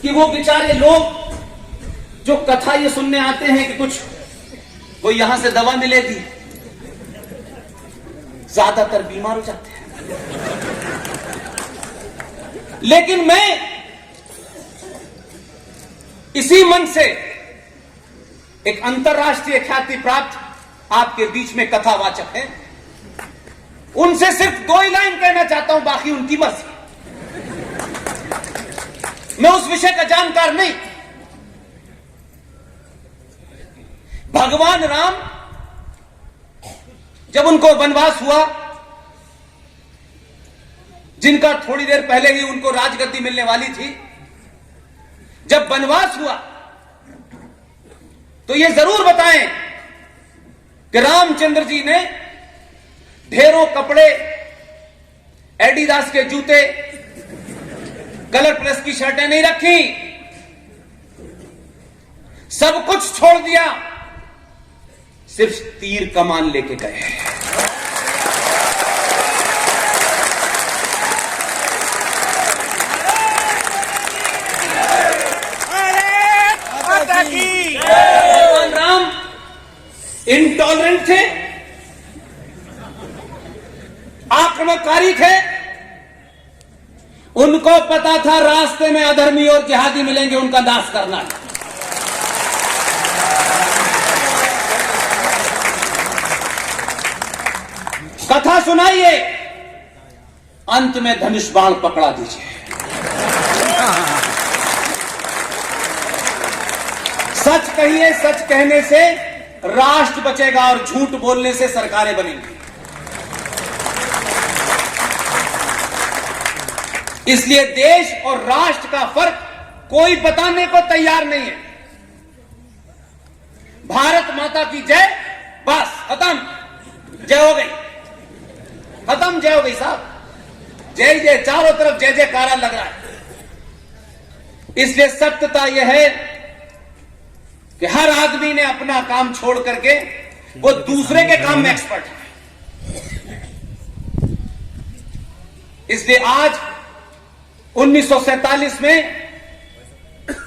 कि वो बेचारे लोग जो कथा ये सुनने आते हैं कि कुछ वो यहां से दवा मिलेगी, ज्यादातर बीमार हो जाते हैं। लेकिन मैं इसी मन से एक अंतर्राष्ट्रीय ख्याति प्राप्त आपके बीच में कथावाचक है, उनसे सिर्फ 2 ही लाइन कहना चाहता हूं, बाकी उनकी मर्जी। मैं उस विषय का जानकार नहीं। भगवान राम जब उनको वनवास हुआ, जिनका थोड़ी देर पहले ही उनको राजगद्दी मिलने वाली थी, जब वनवास हुआ तो ये जरूर बताएं कि रामचंद्र जी ने ढेरों कपड़े, एडिडास के जूते, कलर प्रेस की शर्टें नहीं रखी, सब कुछ छोड़ दिया, सिर्फ तीर कमान लेके गए। भगवान राम इंटॉलरेंट थे, आक्रमणकारी थे। उनको पता था रास्ते में अधर्मी और जिहादी मिलेंगे, उनका नाश करना है। कथा सुनाइए, अंत में धनुष बाण पकड़ा दीजिए। सच कहिए, सच कहने से राष्ट्र बचेगा और झूठ बोलने से सरकारें बनेंगी। इसलिए देश और राष्ट्र का फर्क कोई बताने को तैयार नहीं है। भारत माता की जय, बस खत्म, जय हो गई, खत्म, जय हो गई साहब। जय जय, चारों तरफ जय जयकारा लग रहा है। इसलिए सत्यता यह है कि हर आदमी ने अपना काम छोड़ करके वो दूसरे के काम में एक्सपर्ट है। इसलिए आज 1947 में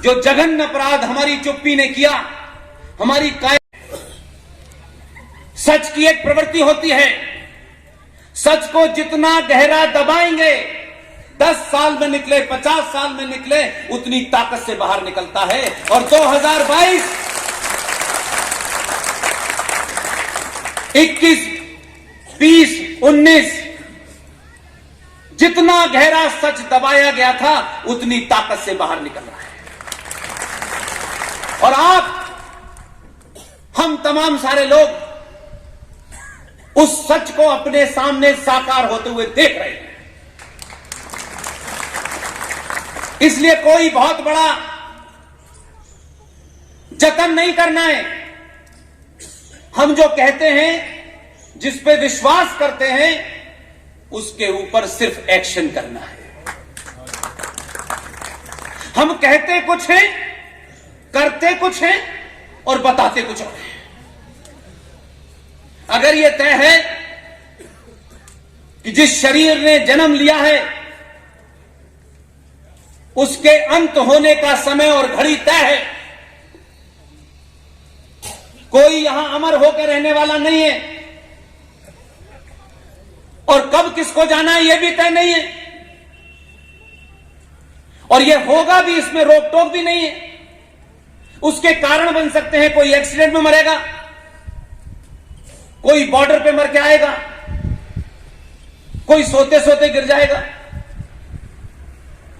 जो जघन्य अपराध हमारी चुप्पी ने किया, हमारी सच की एक प्रवृत्ति होती है, सच को जितना गहरा दबाएंगे 10 साल में निकले 50 साल में निकले उतनी ताकत से बाहर निकलता है। और 2022 21 20 19 जितना गहरा सच दबाया गया था उतनी ताकत से बाहर निकल रहा है। और आप, हम तमाम सारे लोग उस सच को अपने सामने साकार होते हुए देख रहे हैं। इसलिए कोई बहुत बड़ा जतन नहीं करना है। हम जो कहते हैं, जिस पे विश्वास करते हैं, उसके ऊपर सिर्फ एक्शन करना है। हम कहते कुछ हैं, करते कुछ हैं और बताते कुछ और हैं। अगर यह तय है कि जिस शरीर ने जन्म लिया है उसके अंत होने का समय और घड़ी तय है, कोई यहां अमर होकर रहने वाला नहीं है, और कब किसको जाना है यह भी तय नहीं है, और यह होगा भी, इसमें रोक टोक भी नहीं है। उसके कारण बन सकते हैं, कोई एक्सीडेंट में मरेगा, कोई बॉर्डर पे मर के आएगा, कोई सोते सोते गिर जाएगा,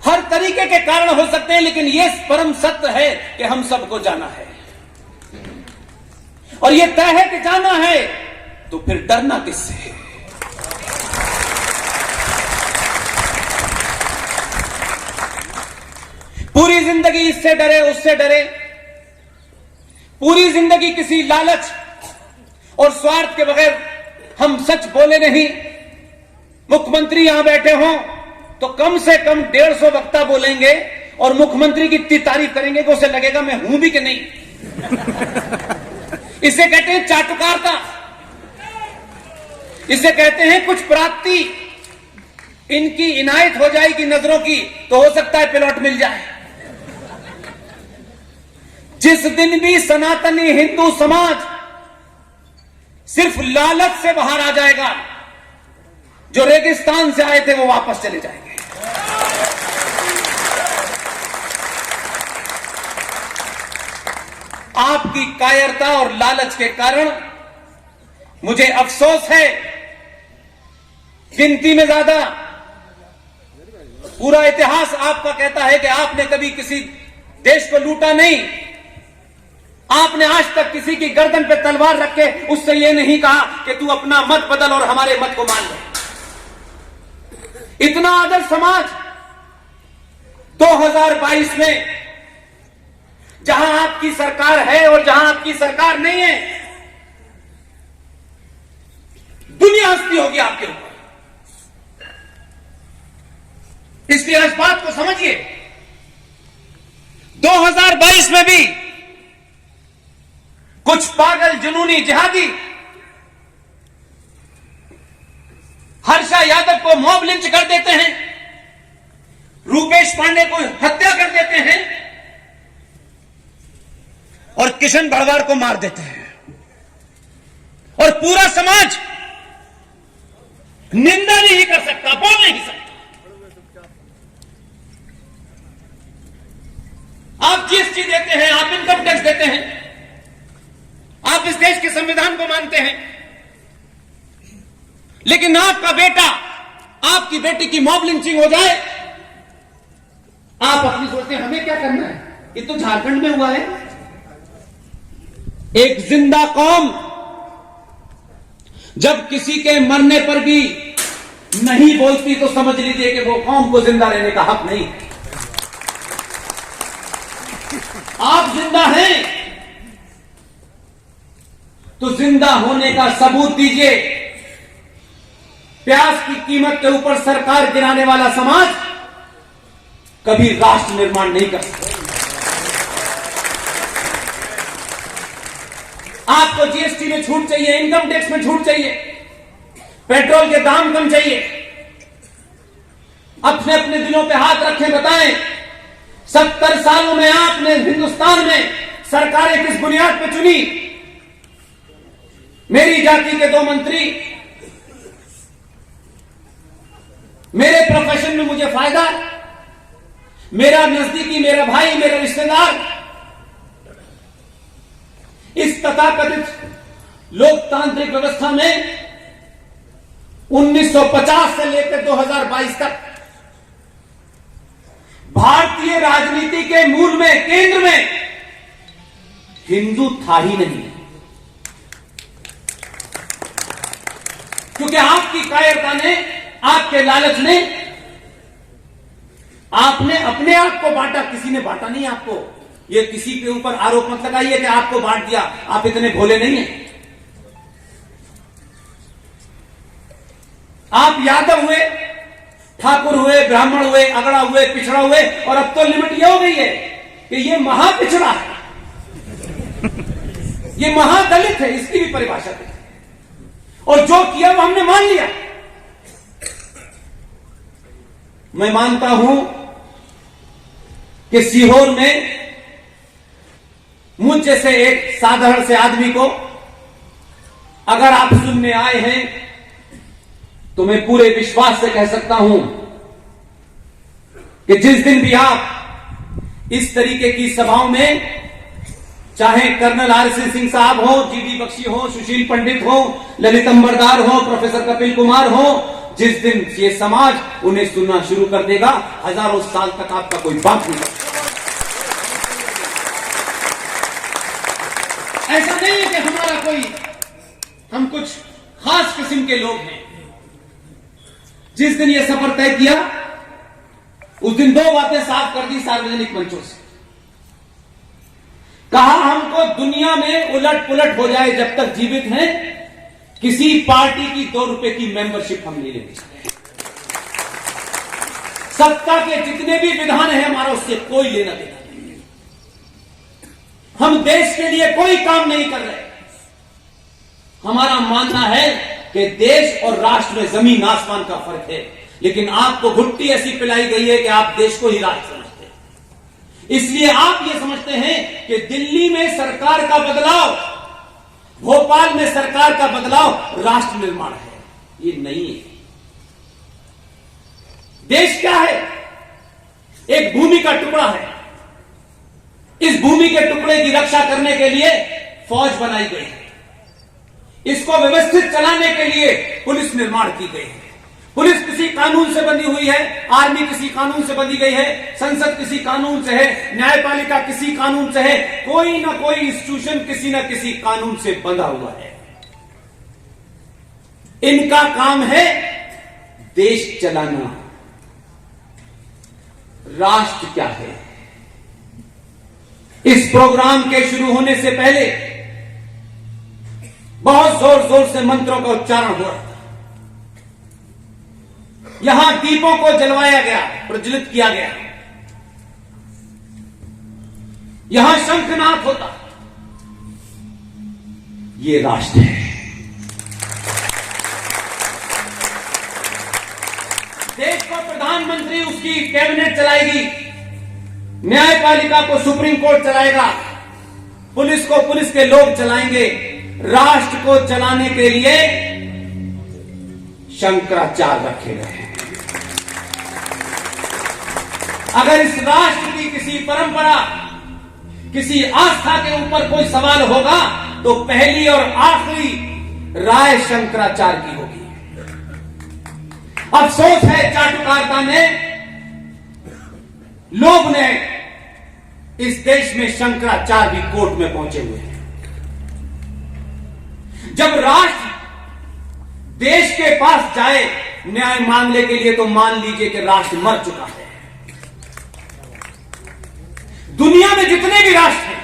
हर तरीके के कारण हो सकते हैं। लेकिन यह परम सत्य है कि हम सबको जाना है, और यह तय है कि जाना है, तो फिर डरना किससे है? पूरी जिंदगी इससे डरे, उससे डरे, पूरी जिंदगी किसी लालच और स्वार्थ के बगैर हम सच बोले नहीं। मुख्यमंत्री यहां बैठे हों तो कम से कम 150 वक्ता बोलेंगे और मुख्यमंत्री की इतनी तारीफ करेंगे कि उसे लगेगा मैं हूं भी कि नहीं। इसे कहते हैं चाटुकारिता, इसे कहते हैं कुछ प्राप्ति इनकी इनायत हो जाएगी नजरों की तो हो सकता है प्लॉट मिल जाए। जिस दिन भी सनातनी हिंदू समाज सिर्फ लालच से बाहर आ जाएगा, जो रेगिस्तान से आए थे वो वापस चले जाएंगे। आपकी कायरता और लालच के कारण मुझे अफसोस है, गिनती में ज्यादा पूरा इतिहास आपका कहता है कि आपने कभी किसी देश को लूटा नहीं। आपने आज तक किसी की गर्दन पे तलवार रख के उससे यह नहीं कहा कि तू अपना मत बदल और हमारे मत को मान ले। इतना आदर्श समाज 2022 में, जहां आपकी सरकार है और जहां आपकी सरकार नहीं है, दुनिया हंसती होगी आपके ऊपर। इसलिए इस बात को समझिए, 2022 में भी कुछ पागल जुनूनी जिहादी हर्षा यादव को मॉब लिंच कर देते हैं, रूपेश पांडे को हत्या कर देते हैं और किशन भड़वार को मार देते हैं, और पूरा समाज निंदा नहीं कर सकता, बोल नहीं सकता। आप जीएसटी देते हैं, आप इनकम टैक्स देते हैं, आप इस देश के संविधान को मानते हैं, लेकिन आपका बेटा, आपकी बेटी की मॉब लिंचिंग हो जाए, आप अपनी सोचते हैं हमें क्या करना है, ये तो झारखंड में हुआ है। एक जिंदा कौम जब किसी के मरने पर भी नहीं बोलती तो समझ लीजिए कि वो कौम को जिंदा रहने का हक नहीं। आप जिंदा हैं तो जिंदा होने का सबूत दीजिए। प्याज की कीमत के ऊपर सरकार गिराने वाला समाज कभी राष्ट्र निर्माण नहीं कर सकता। आपको जीएसटी में छूट चाहिए, इनकम टैक्स में छूट चाहिए, पेट्रोल के दाम कम चाहिए। अपने अपने दिलों पे हाथ रखें, बताएं 70 सालों में आपने हिंदुस्तान में सरकारें किस बुनियाद पे चुनी? मेरी जाति के 2 मंत्री, मेरे प्रोफेशन में मुझे फायदा, मेरा नजदीकी, मेरा भाई, मेरा रिश्तेदार। इस तथाकथित लोकतांत्रिक व्यवस्था में 1950 से लेकर 2022 तक भारतीय राजनीति के मूल में, केंद्र में हिंदू था ही नहीं, क्योंकि आपकी कायरता ने, आपके लालच ने, आपने अपने आप को बांटा, किसी ने बांटा नहीं आपको। ये किसी के ऊपर आरोप मत लगाइए कि आपको बांट दिया, आप इतने भोले नहीं हैं। आप यादव हुए, ठाकुर हुए, ब्राह्मण हुए, अगड़ा हुए, पिछड़ा हुए, और अब तो लिमिट यह हो गई है कि ये महापिछड़ा है, ये महादलित है, इसकी भी परिभाषा है। और जो किया वो हमने मान लिया। मैं मानता हूं कि सीहोर में मुझ जैसे एक साधारण से आदमी को अगर आप सुनने आए हैं तो मैं पूरे विश्वास से कह सकता हूं कि जिस दिन भी आप इस तरीके की सभाओं में, चाहे कर्नल आरसी सिंह साहब हो, जीडी बख्शी हो, सुशील पंडित हो, ललित अंबरदार हो, प्रोफेसर कपिल कुमार हो, जिस दिन ये समाज उन्हें सुनना शुरू कर देगा, हजारों साल तक आपका कोई बात नहीं कर। ऐसा नहीं है कि हमारा कोई, हम कुछ खास किस्म के लोग हैं। जिस दिन यह सफर तय किया उस दिन 2 बातें साफ कर दी सार्वजनिक मंचों से। कहा हमको दुनिया में उलट पुलट हो जाए जब तक जीवित हैं, किसी पार्टी की 2 रुपए की मेंबरशिप हम नहीं लेते। सत्ता के जितने भी विधान हैं हमारा उससे कोई लेना देना नहीं। हम देश के लिए कोई काम नहीं कर रहे। हमारा मानना है कि देश और राष्ट्र में जमीन आसमान का फर्क है, लेकिन आपको घुट्टी ऐसी पिलाई गई है कि आप देश को ही राष्ट्र समझते हैं। इसलिए आप ये समझते हैं कि दिल्ली में सरकार का बदलाव, भोपाल में सरकार का बदलाव राष्ट्र निर्माण है। ये नहीं है। देश क्या है? एक भूमि का टुकड़ा है। इस भूमि के टुकड़े की रक्षा करने के लिए फौज बनाई गई है। इसको व्यवस्थित चलाने के लिए पुलिस निर्माण की गई है। पुलिस किसी कानून से बंधी हुई है, आर्मी किसी कानून से बंधी गई है, संसद किसी कानून से है, न्यायपालिका किसी कानून से है, कोई ना कोई इंस्टीट्यूशन किसी ना किसी कानून से बंधा हुआ है। इनका काम है देश चलाना। राष्ट्र क्या है? इस प्रोग्राम के शुरू होने से पहले बहुत जोर जोर से मंत्रों का उच्चारण हो रहा था। यहां दीपों को जलवाया गया, प्रज्वलित किया गया। यहां शंखनाद होता। ये राष्ट्र है। देश को प्रधानमंत्री उसकी कैबिनेट चलाएगी, न्यायपालिका को सुप्रीम कोर्ट चलाएगा, पुलिस को पुलिस के लोग चलाएंगे। राष्ट्र को चलाने के लिए शंकराचार्य रखे गए हैं। अगर इस राष्ट्र की किसी परंपरा, किसी आस्था के ऊपर कोई सवाल होगा तो पहली और आखिरी राय शंकराचार्य की होगी। अफसोस है चाटुकारिता ने, लोग ने इस देश में शंकराचार्य भी कोर्ट में पहुंचे हुए हैं। जब राष्ट्र देश के पास जाए न्याय मांगने के लिए तो मान लीजिए कि राष्ट्र मर चुका है। दुनिया में जितने भी राष्ट्र हैं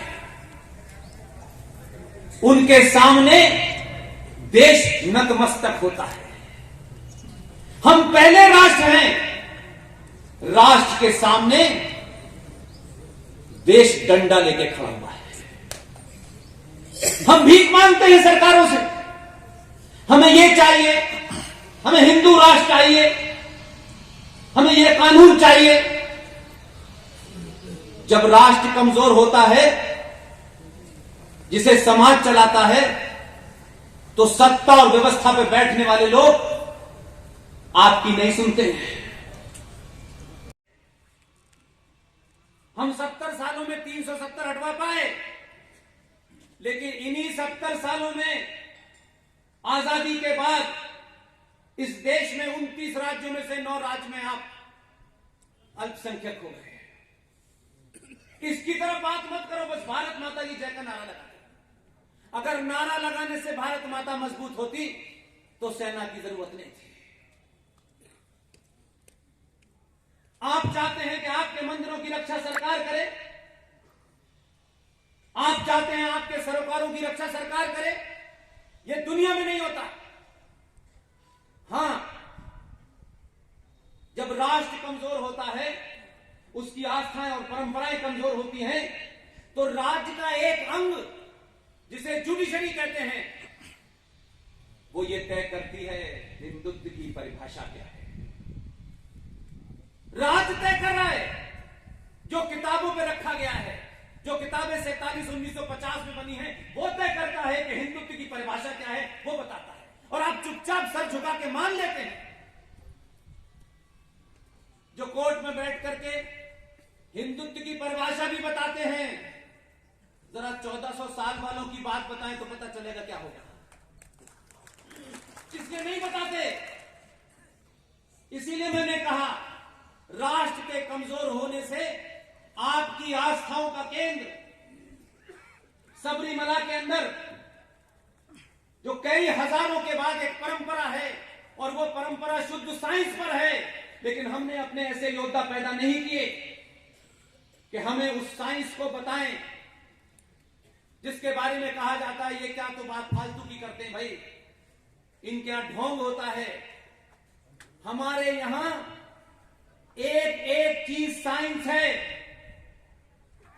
उनके सामने देश नतमस्तक होता है। हम पहले राष्ट्र हैं, राष्ट्र के सामने देश डंडा लेके खड़ा हुआ है। हम भीख मांगते हैं सरकारों से, हमें ये चाहिए, हमें हिंदू राष्ट्र चाहिए, हमें ये कानून चाहिए। जब राष्ट्र कमजोर होता है, जिसे समाज चलाता है, तो सत्ता और व्यवस्था पे बैठने वाले लोग आपकी नहीं सुनते हैं। हम 70 सालों में 370 हटवा पाए, लेकिन इन्हीं 70 सालों में आजादी के बाद इस देश में 29 राज्यों में से 9 राज्य में आप अल्पसंख्यक हो गए। इसकी तरफ बात मत करो, बस भारत माता की जय का नारा लगा। अगर नारा लगाने से भारत माता मजबूत होती तो सेना की जरूरत नहीं थी। आप चाहते हैं कि आपके मंदिरों की रक्षा सरकार करे, आप चाहते हैं आपके सरोकारों की रक्षा सरकार करे। यह दुनिया में नहीं होता। हां, जब राष्ट्र कमजोर होता है, उसकी आस्थाएं और परंपराएं कमजोर होती हैं, तो राज्य का एक अंग, जिसे जुडिशरी कहते हैं, वो ये तय करती है हिंदुत्व की परिभाषा क्या है। राज्य तय कर रहा है, जो किताबों में रखा गया है, जो किताबें 47-1950 में बनी हैं, वो तय करता है कि हिंदुत्व की परिभाषा क्या है, वो बताता है। और आप चुपचाप सर झुका के मान लेते हैं। जो कोर्ट में बैठ करके हिंदुत्व की परिभाषा भी बताते हैं, जरा 1400 साल वालों की बात बताएं तो पता चलेगा क्या होगा। इसलिए नहीं बताते। इसीलिए मैंने कहा, राष्ट्र के कमजोर होने से आपकी आस्थाओं का केंद्र सबरीमला के अंदर, जो कई हजारों के बाद एक परंपरा है, और वो परंपरा शुद्ध साइंस पर है, लेकिन हमने अपने ऐसे योद्धा पैदा नहीं किए कि हमें उस साइंस को बताएं जिसके बारे में कहा जाता है ये क्या तो बात फालतू की करते हैं भाई, इनके यहां ढोंग होता है। हमारे यहां एक एक चीज साइंस है,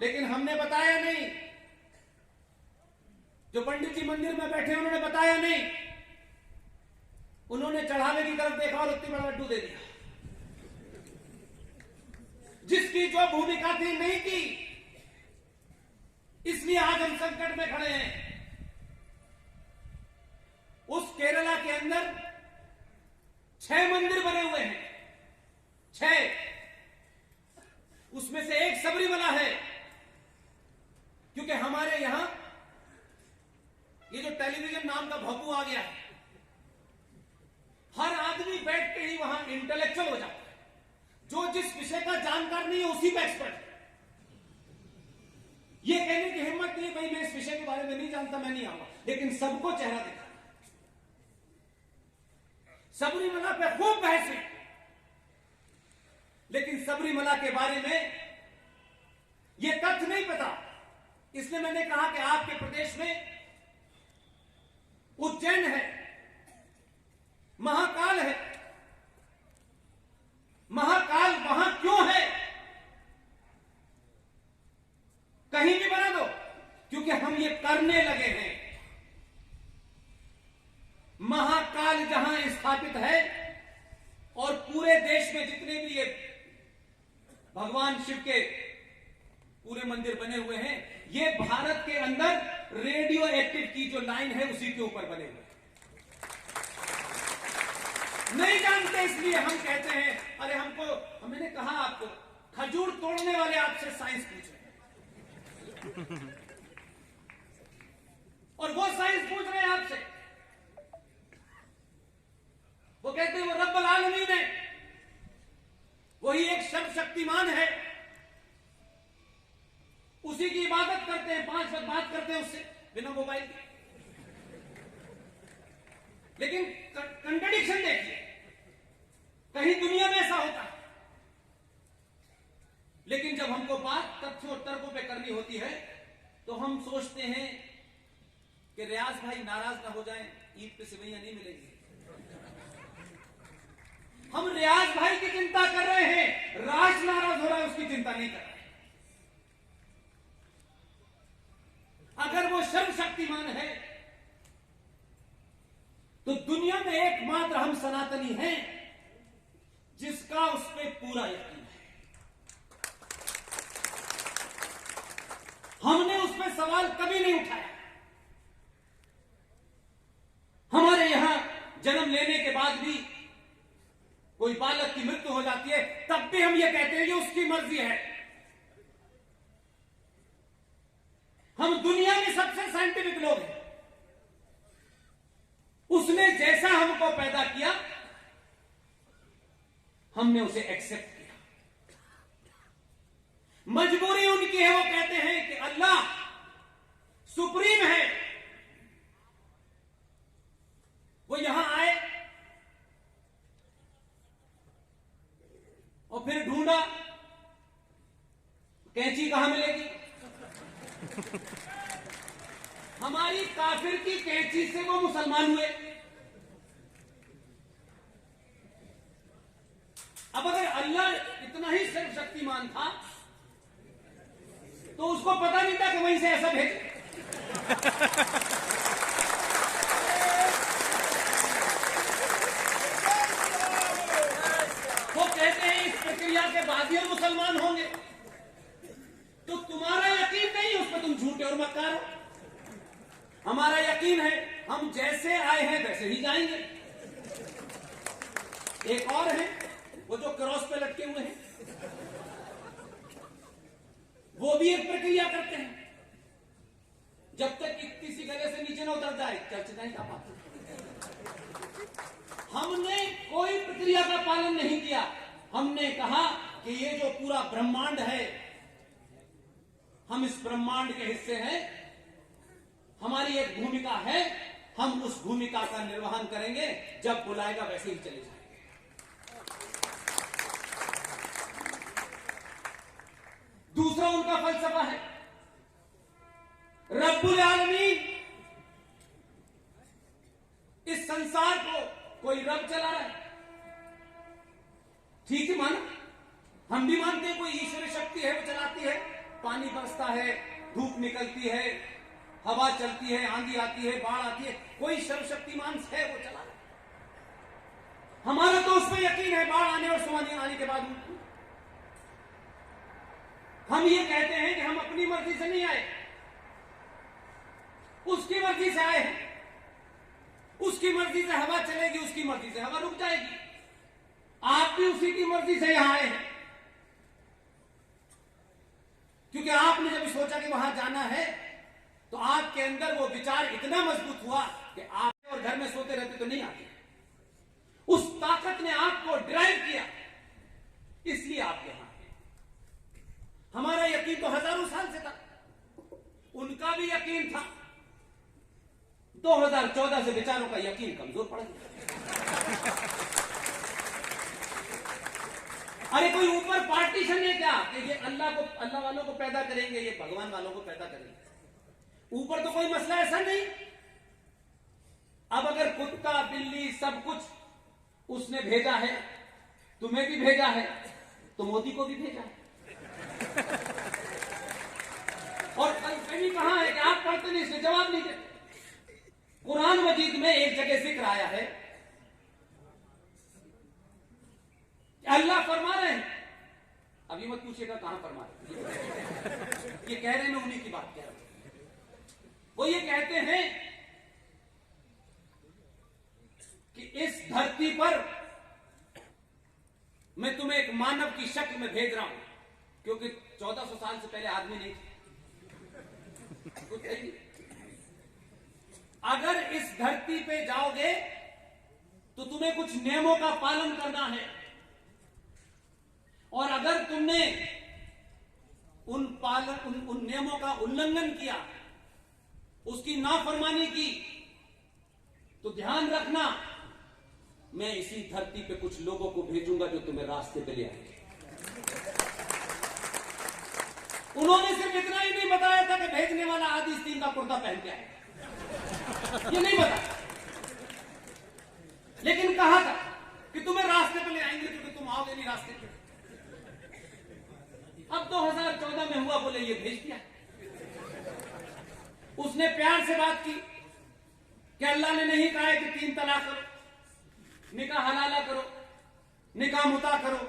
लेकिन हमने बताया नहीं। जो पंडित जी मंदिर में बैठे उन्होंने बताया नहीं, उन्होंने चढ़ावे की तरफ देखा और उतनी बड़ा लड्डू दे दिया। जिसकी जो भूमिका थी नहीं की, इसलिए आज हम संकट में खड़े हैं। उस केरला के अंदर 6 मंदिर बने हुए हैं, 6, उसमें से एक सबरीमला है। क्योंकि हमारे यहां ये जो टेलीविजन नाम का भोंपू आ गया है, हर आदमी बैठ के ही वहां इंटेलेक्चुअल हो जाता है। जो जिस विषय का जानकार नहीं है उसी का एक्सपर्ट है। ये कहने की हिम्मत नहीं भाई मैं इस विषय के बारे में नहीं जानता, मैं नहीं आऊंगा, लेकिन सबको चेहरा दिखा। सबरीमला पे खूब बहस है, लेकिन सबरीमला के बारे में यह तथ्य नहीं पता। इसलिए मैंने कहा कि आपके प्रदेश में उज्जैन है, महाकाल है। महाकाल वहां क्यों है? कहीं भी बना दो, क्योंकि हम ये करने लगे हैं। महाकाल जहां स्थापित है और पूरे देश में जितने भी ये भगवान शिव के पूरे मंदिर बने हुए हैं, ये भारत के अंदर रेडियो एक्टिव की जो लाइन है उसी के ऊपर बने हुए हैं। नहीं जानते इसलिए हम कहते हैं, अरे हमको, मैंने कहा आपको, खजूर तोड़ने वाले आपसे साइंस पूछ रहे हैं और वो साइंस पूछ रहे हैं आपसे। वो कहते हैं वो रब्बुल आलमीन है, वही एक सर्वशक्तिमान है, उसी की इबादत करते हैं, 5 वक्त बात करते हैं उससे बिना मोबाइल के। लेकिन कंट्रडिक्शन देखिए, कहीं दुनिया में ऐसा होता है, लेकिन जब हमको बात तथ्यों और तर्कों पे करनी होती है तो हम सोचते हैं कि रियाज भाई नाराज ना हो जाएं, ईद पे सेवैयां नहीं मिलेंगी। हम रियाज भाई की चिंता कर रहे हैं, राज नाराज हो रहा है उसकी चिंता नहीं कर रहे। अगर वो सर्वशक्तिमान है तो दुनिया में एकमात्र हम सनातनी हैं जिसका उस पर पूरा यकीन है। हमने उस पर सवाल कभी नहीं उठाया। हमारे यहां जन्म लेने के बाद भी कोई बालक की मृत्यु हो जाती है, तब भी हम ये कहते हैं कि उसकी मर्जी है। हम दुनिया में सबसे साइंटिफिक लोग हैं। उसने जैसा हमको पैदा किया हमने उसे एक्सेप्ट किया। मजबूरी उनकी है, वो कहते हैं कि अल्लाह सुप्रीम है, वो यहां आए और फिर ढूंढा कैंची कहां मिलेगी। हमारी काफिर की कैंची से वो मुसलमान हुए। अब अगर अल्लाह इतना ही सर्वशक्तिमान था तो उसको पता नहीं था कि वहीं से ऐसा भेजे। वो कहते हैं इस प्रक्रिया के बाद ही हम मुसलमान होंगे। तो तुम्हारा यकीन नहीं है, उस पर तुम झूठे और मक्कार हो। हमारा यकीन है, हम जैसे आए हैं वैसे ही जाएंगे। एक और है, वो जो क्रॉस पे लटके हुए हैं, वो भी एक प्रक्रिया करते हैं। जब तक कि किसी गले से नीचे न उतर जाए चर्च नहीं कर पाते। हमने कोई प्रक्रिया का पालन नहीं किया। हमने कहा कि ये जो पूरा ब्रह्मांड है, हम इस ब्रह्मांड के हिस्से हैं, हमारी एक भूमिका है, हम उस भूमिका का निर्वहन करेंगे, जब बुलाएगा वैसे ही चले जाएंगे। दूसरा उनका फलसफा है, रब्बुल आलमीन इस संसार को कोई रब चला रहा है। ठीक है, माना, हम भी मानते हैं कोई ईश्वरी शक्ति है, वो चलाती है। पानी बरसता है, धूप निकलती है, हवा चलती है, आंधी आती है, बाढ़ आती है, कोई सर्वशक्तिमान है, वो चला रहा है। हमारा तो उस पर यकीन है, बाढ़ आने और सुनामी आने के बाद। हम ये कहते हैं कि हम अपनी मर्जी से नहीं आए, उसकी मर्जी से आए हैं। उसकी मर्जी से हवा चलेगी, उसकी मर्जी से हवा रुक जाएगी। आप भी उसी की मर्जी से यहां आए हैं, क्योंकि आपने जब सोचा कि वहां जाना है तो आपके अंदर वो विचार इतना मजबूत हुआ कि आप और घर में सोते रहते तो नहीं आते। उस ताकत ने आपको ड्राइव किया, इसलिए आप यहां आए। हमारा यकीन तो हजारों साल से था, उनका भी यकीन था। 2014 से बेचारों का यकीन कमजोर पड़ गया। अरे कोई ऊपर पार्टीशन है क्या कि ये अल्लाह वालों को पैदा करेंगे, ये भगवान वालों को पैदा करेंगे? ऊपर तो कोई मसला ऐसा नहीं। अब अगर कुत्ता बिल्ली सब कुछ उसने भेजा है, तुम्हें भी भेजा है, तो मोदी को भी भेजा है। और कहीं कहां है कि आप पढ़ते नहीं, इसलिए जवाब नहीं देते। कुरान मजीद में एक जगह जिक्र आया है, अल्लाह फरमा रहे हैं, अभी मत पूछिएगा कहां फरमा रहे, ये कह रहे हैं, मैं उन्हीं की बात कह रहा हूं। वो ये कहते हैं कि इस धरती पर मैं तुम्हें एक मानव की शक्ल में भेज रहा हूं, क्योंकि 1400 साल से पहले आदमी नहीं थे, कुछ नहीं। अगर इस धरती पे जाओगे तो तुम्हें कुछ नियमों का पालन करना है, और अगर तुमने उन नियमों का उल्लंघन किया, उसकी नाफरमानी की, तो ध्यान रखना, मैं इसी धरती पे कुछ लोगों को भेजूंगा जो तुम्हें रास्ते पे ले आएंगे। उन्होंने सिर्फ इतना ही नहीं बताया था कि भेजने वाला आदि आस्तीन का कुर्ता पहन के आएगा, ये नहीं बताया, लेकिन कहा था कि तुम्हें रास्ते पे ले आएंगे, क्योंकि तुम आओगे नहीं रास्ते पे। अब 2014 में हुआ, बोले ये भेज दिया। उसने प्यार से बात की कि अल्लाह ने नहीं कहा है कि 3 तलाक करो, निकाह हलाला करो, निकाह मुता करो।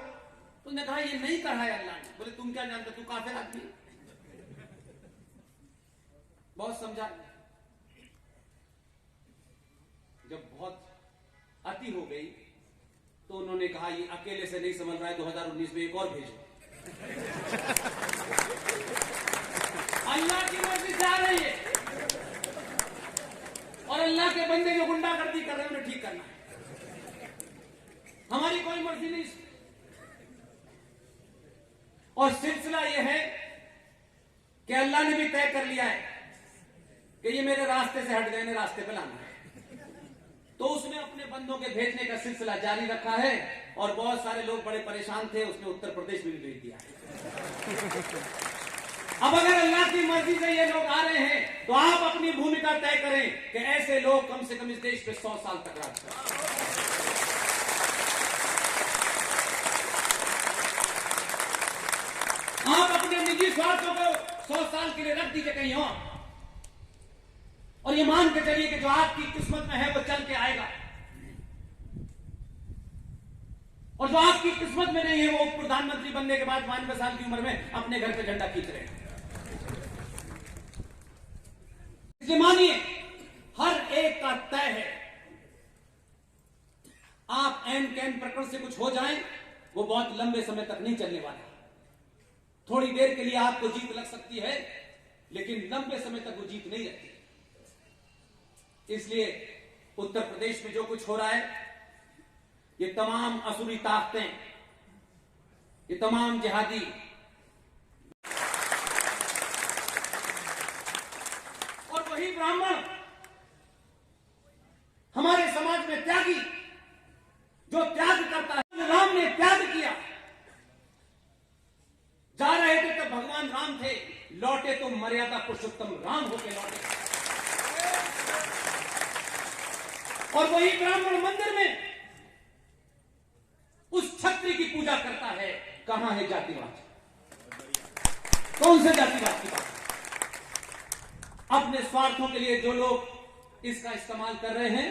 उसने कहा ये नहीं कहा है अल्लाह ने। बोले तुम क्या जानते, तू काफिर आदमी। बहुत समझा। जब बहुत अति हो गई तो उन्होंने कहा ये अकेले से नहीं समझ रहा है, 2019 में एक और भेजो। अल्लाह की मर्जी से आ रही है और अल्लाह के बंदे जो गुंडागर्दी कर रहे हैं उन्हें ठीक करना है, हमारी कोई मर्जी नहीं। और सिलसिला यह है कि अल्लाह ने भी तय कर लिया है कि ये मेरे रास्ते से हट गए, इन्हें रास्ते पे लाना है। तो उसने अपने बंदों के भेजने का सिलसिला जारी रखा है और बहुत सारे लोग बड़े परेशान थे, उसने उत्तर प्रदेश में भी भेज दिया है। अब अगर अल्लाह की मर्जी से ये लोग आ रहे हैं तो आप अपनी भूमिका तय करें कि ऐसे लोग कम से कम इस देश पे 100 साल तक राज करें। आप अपने निजी स्वार्थों को 100 साल के लिए रख दीजिए कहीं और ये मान के चलिए कि जो आपकी किस्मत में है वो चल के आएगा, और जो आपकी किस्मत में नहीं है वो प्रधानमंत्री बनने के बाद 92 साल की उम्र में अपने घर पे झंडा खींच रहे हैं। इसलिए मानिए हर एक का तय है। आप एन कैन प्रकरण से कुछ हो जाएं, वो बहुत लंबे समय तक नहीं चलने वाला। थोड़ी देर के लिए आपको जीत लग सकती है, लेकिन लंबे समय तक वो जीत नहीं रहती। इसलिए उत्तर प्रदेश में जो कुछ हो रहा है, ये तमाम असुरी ताकतें, ये तमाम जिहादी और वही ब्राह्मण हमारे समाज में त्यागी, जो त्याग करता है। राम ने त्याग किया, जा रहे थे तो भगवान राम थे, लौटे तो मर्यादा पुरुषोत्तम राम होके लौटे। और वही ब्राह्मण मंदिर में उस छत्री की पूजा करता है। कहां है जातिवाद? कौन से जातिवाद की बात? अपने स्वार्थों के लिए जो लोग इसका इस्तेमाल कर रहे हैं,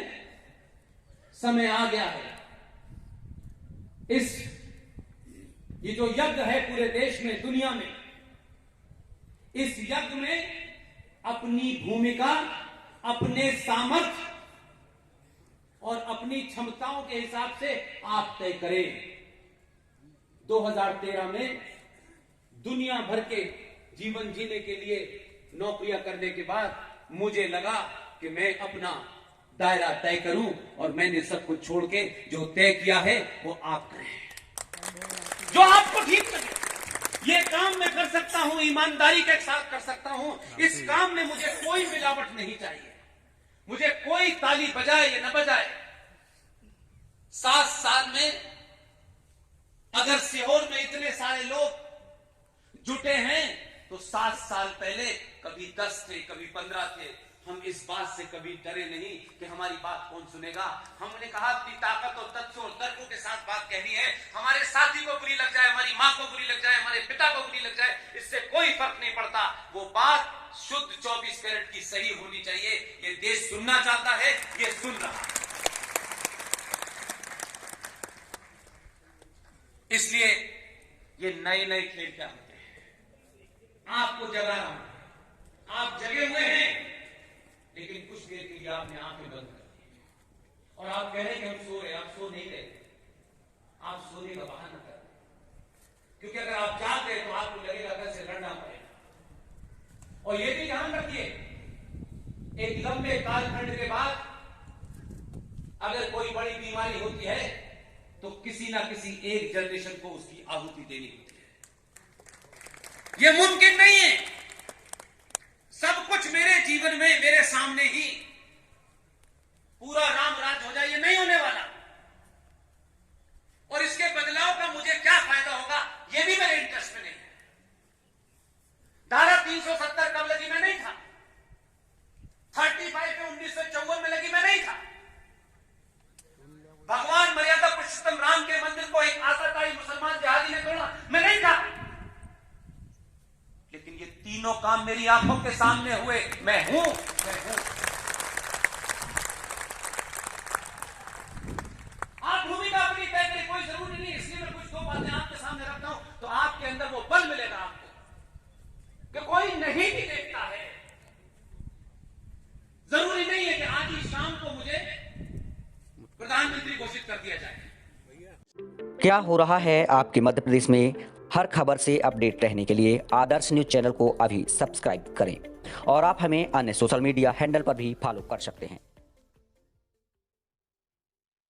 समय आ गया है। ये जो यज्ञ है पूरे देश में, दुनिया में, इस यज्ञ में अपनी भूमिका, अपने सामर्थ्य और अपनी क्षमताओं के हिसाब से आप तय करें। 2013 में दुनिया भर के जीवन जीने के लिए नौकरियां करने के बाद मुझे लगा कि मैं अपना दायरा तय करूं, और मैंने सब कुछ छोड़ के जो तय किया है वो आप करें, जो आपको ठीक लगे। ये काम मैं कर सकता हूं, ईमानदारी के साथ कर सकता हूं। इस काम में मुझे कोई मिलावट नहीं चाहिए, मुझे कोई ताली बजाए या न बजाए। 7 साल में अगर सीहोर में इतने सारे लोग जुटे हैं तो 7 साल पहले कभी 10 थे, कभी 15 थे। हम इस बात से कभी डरे नहीं कि हमारी बात कौन सुनेगा। हमने कहा अपनी ताकत और तथ्यों और तर्कों के साथ बात कहनी है। हमारे साथी को बुरी लग जाए, हमारी मां को बुरी लग जाए, हमारे पिता को बुरी लग जाए, इससे कोई फर्क नहीं पड़ता। वो बात शुद्ध 24 कैरेट की सही होनी चाहिए। ये देश सुनना चाहता है, ये सुन रहा है। इसलिए ये नए नए खेल क्या होते हैं, आपको जगा रहा हूं। आप जगे हुए हैं, लेकिन कुछ देर के लिए आपने आंखें बंद कर दी और आप कह रहे हैं कि हम सो रहे। आप सो नहीं रहे, आप सोने का बहाना कर रहे, क्योंकि अगर आप जागते तो आपको लगेगा घर से लड़ना पड़ेगा। और ये भी ध्यान रखिए, एक लंबे कालखंड के बाद अगर कोई बड़ी बीमारी होती है तो किसी ना किसी एक जनरेशन को उसकी आहुति देनी होती है। यह मुमकिन नहीं है सब कुछ मेरे जीवन में, मेरे सामने ही पूरा राम राज हो जाए, ये नहीं होने वाला। और इसके बदलाव का मुझे क्या फायदा होगा, यह भी मेरे इंटरेस्ट में नहीं है। धारा 370 कब लगी, मैं नहीं था। 35 में 1954 में लगी, मैं नहीं था। भगवान मर्यादा पुरुषोत्तम काम मेरी आंखों के सामने हुए। मैं हूं। आप भूमिका अपनी तय करें, कोई जरूरी नहीं। इसलिए मैं कुछ दो बातें आपके सामने रखता हूं तो आपके अंदर वो बल मिलेगा आपको कि कोई नहीं भी देखता है। जरूरी नहीं है कि आज ही शाम को मुझे प्रधानमंत्री घोषित कर दिया जाए। क्या हो रहा है आपके मध्य प्रदेश में, हर खबर से अपडेट रहने के लिए आदर्श न्यूज चैनल को अभी सब्सक्राइब करें और आप हमें अन्य सोशल मीडिया हैंडल पर भी फॉलो कर सकते हैं।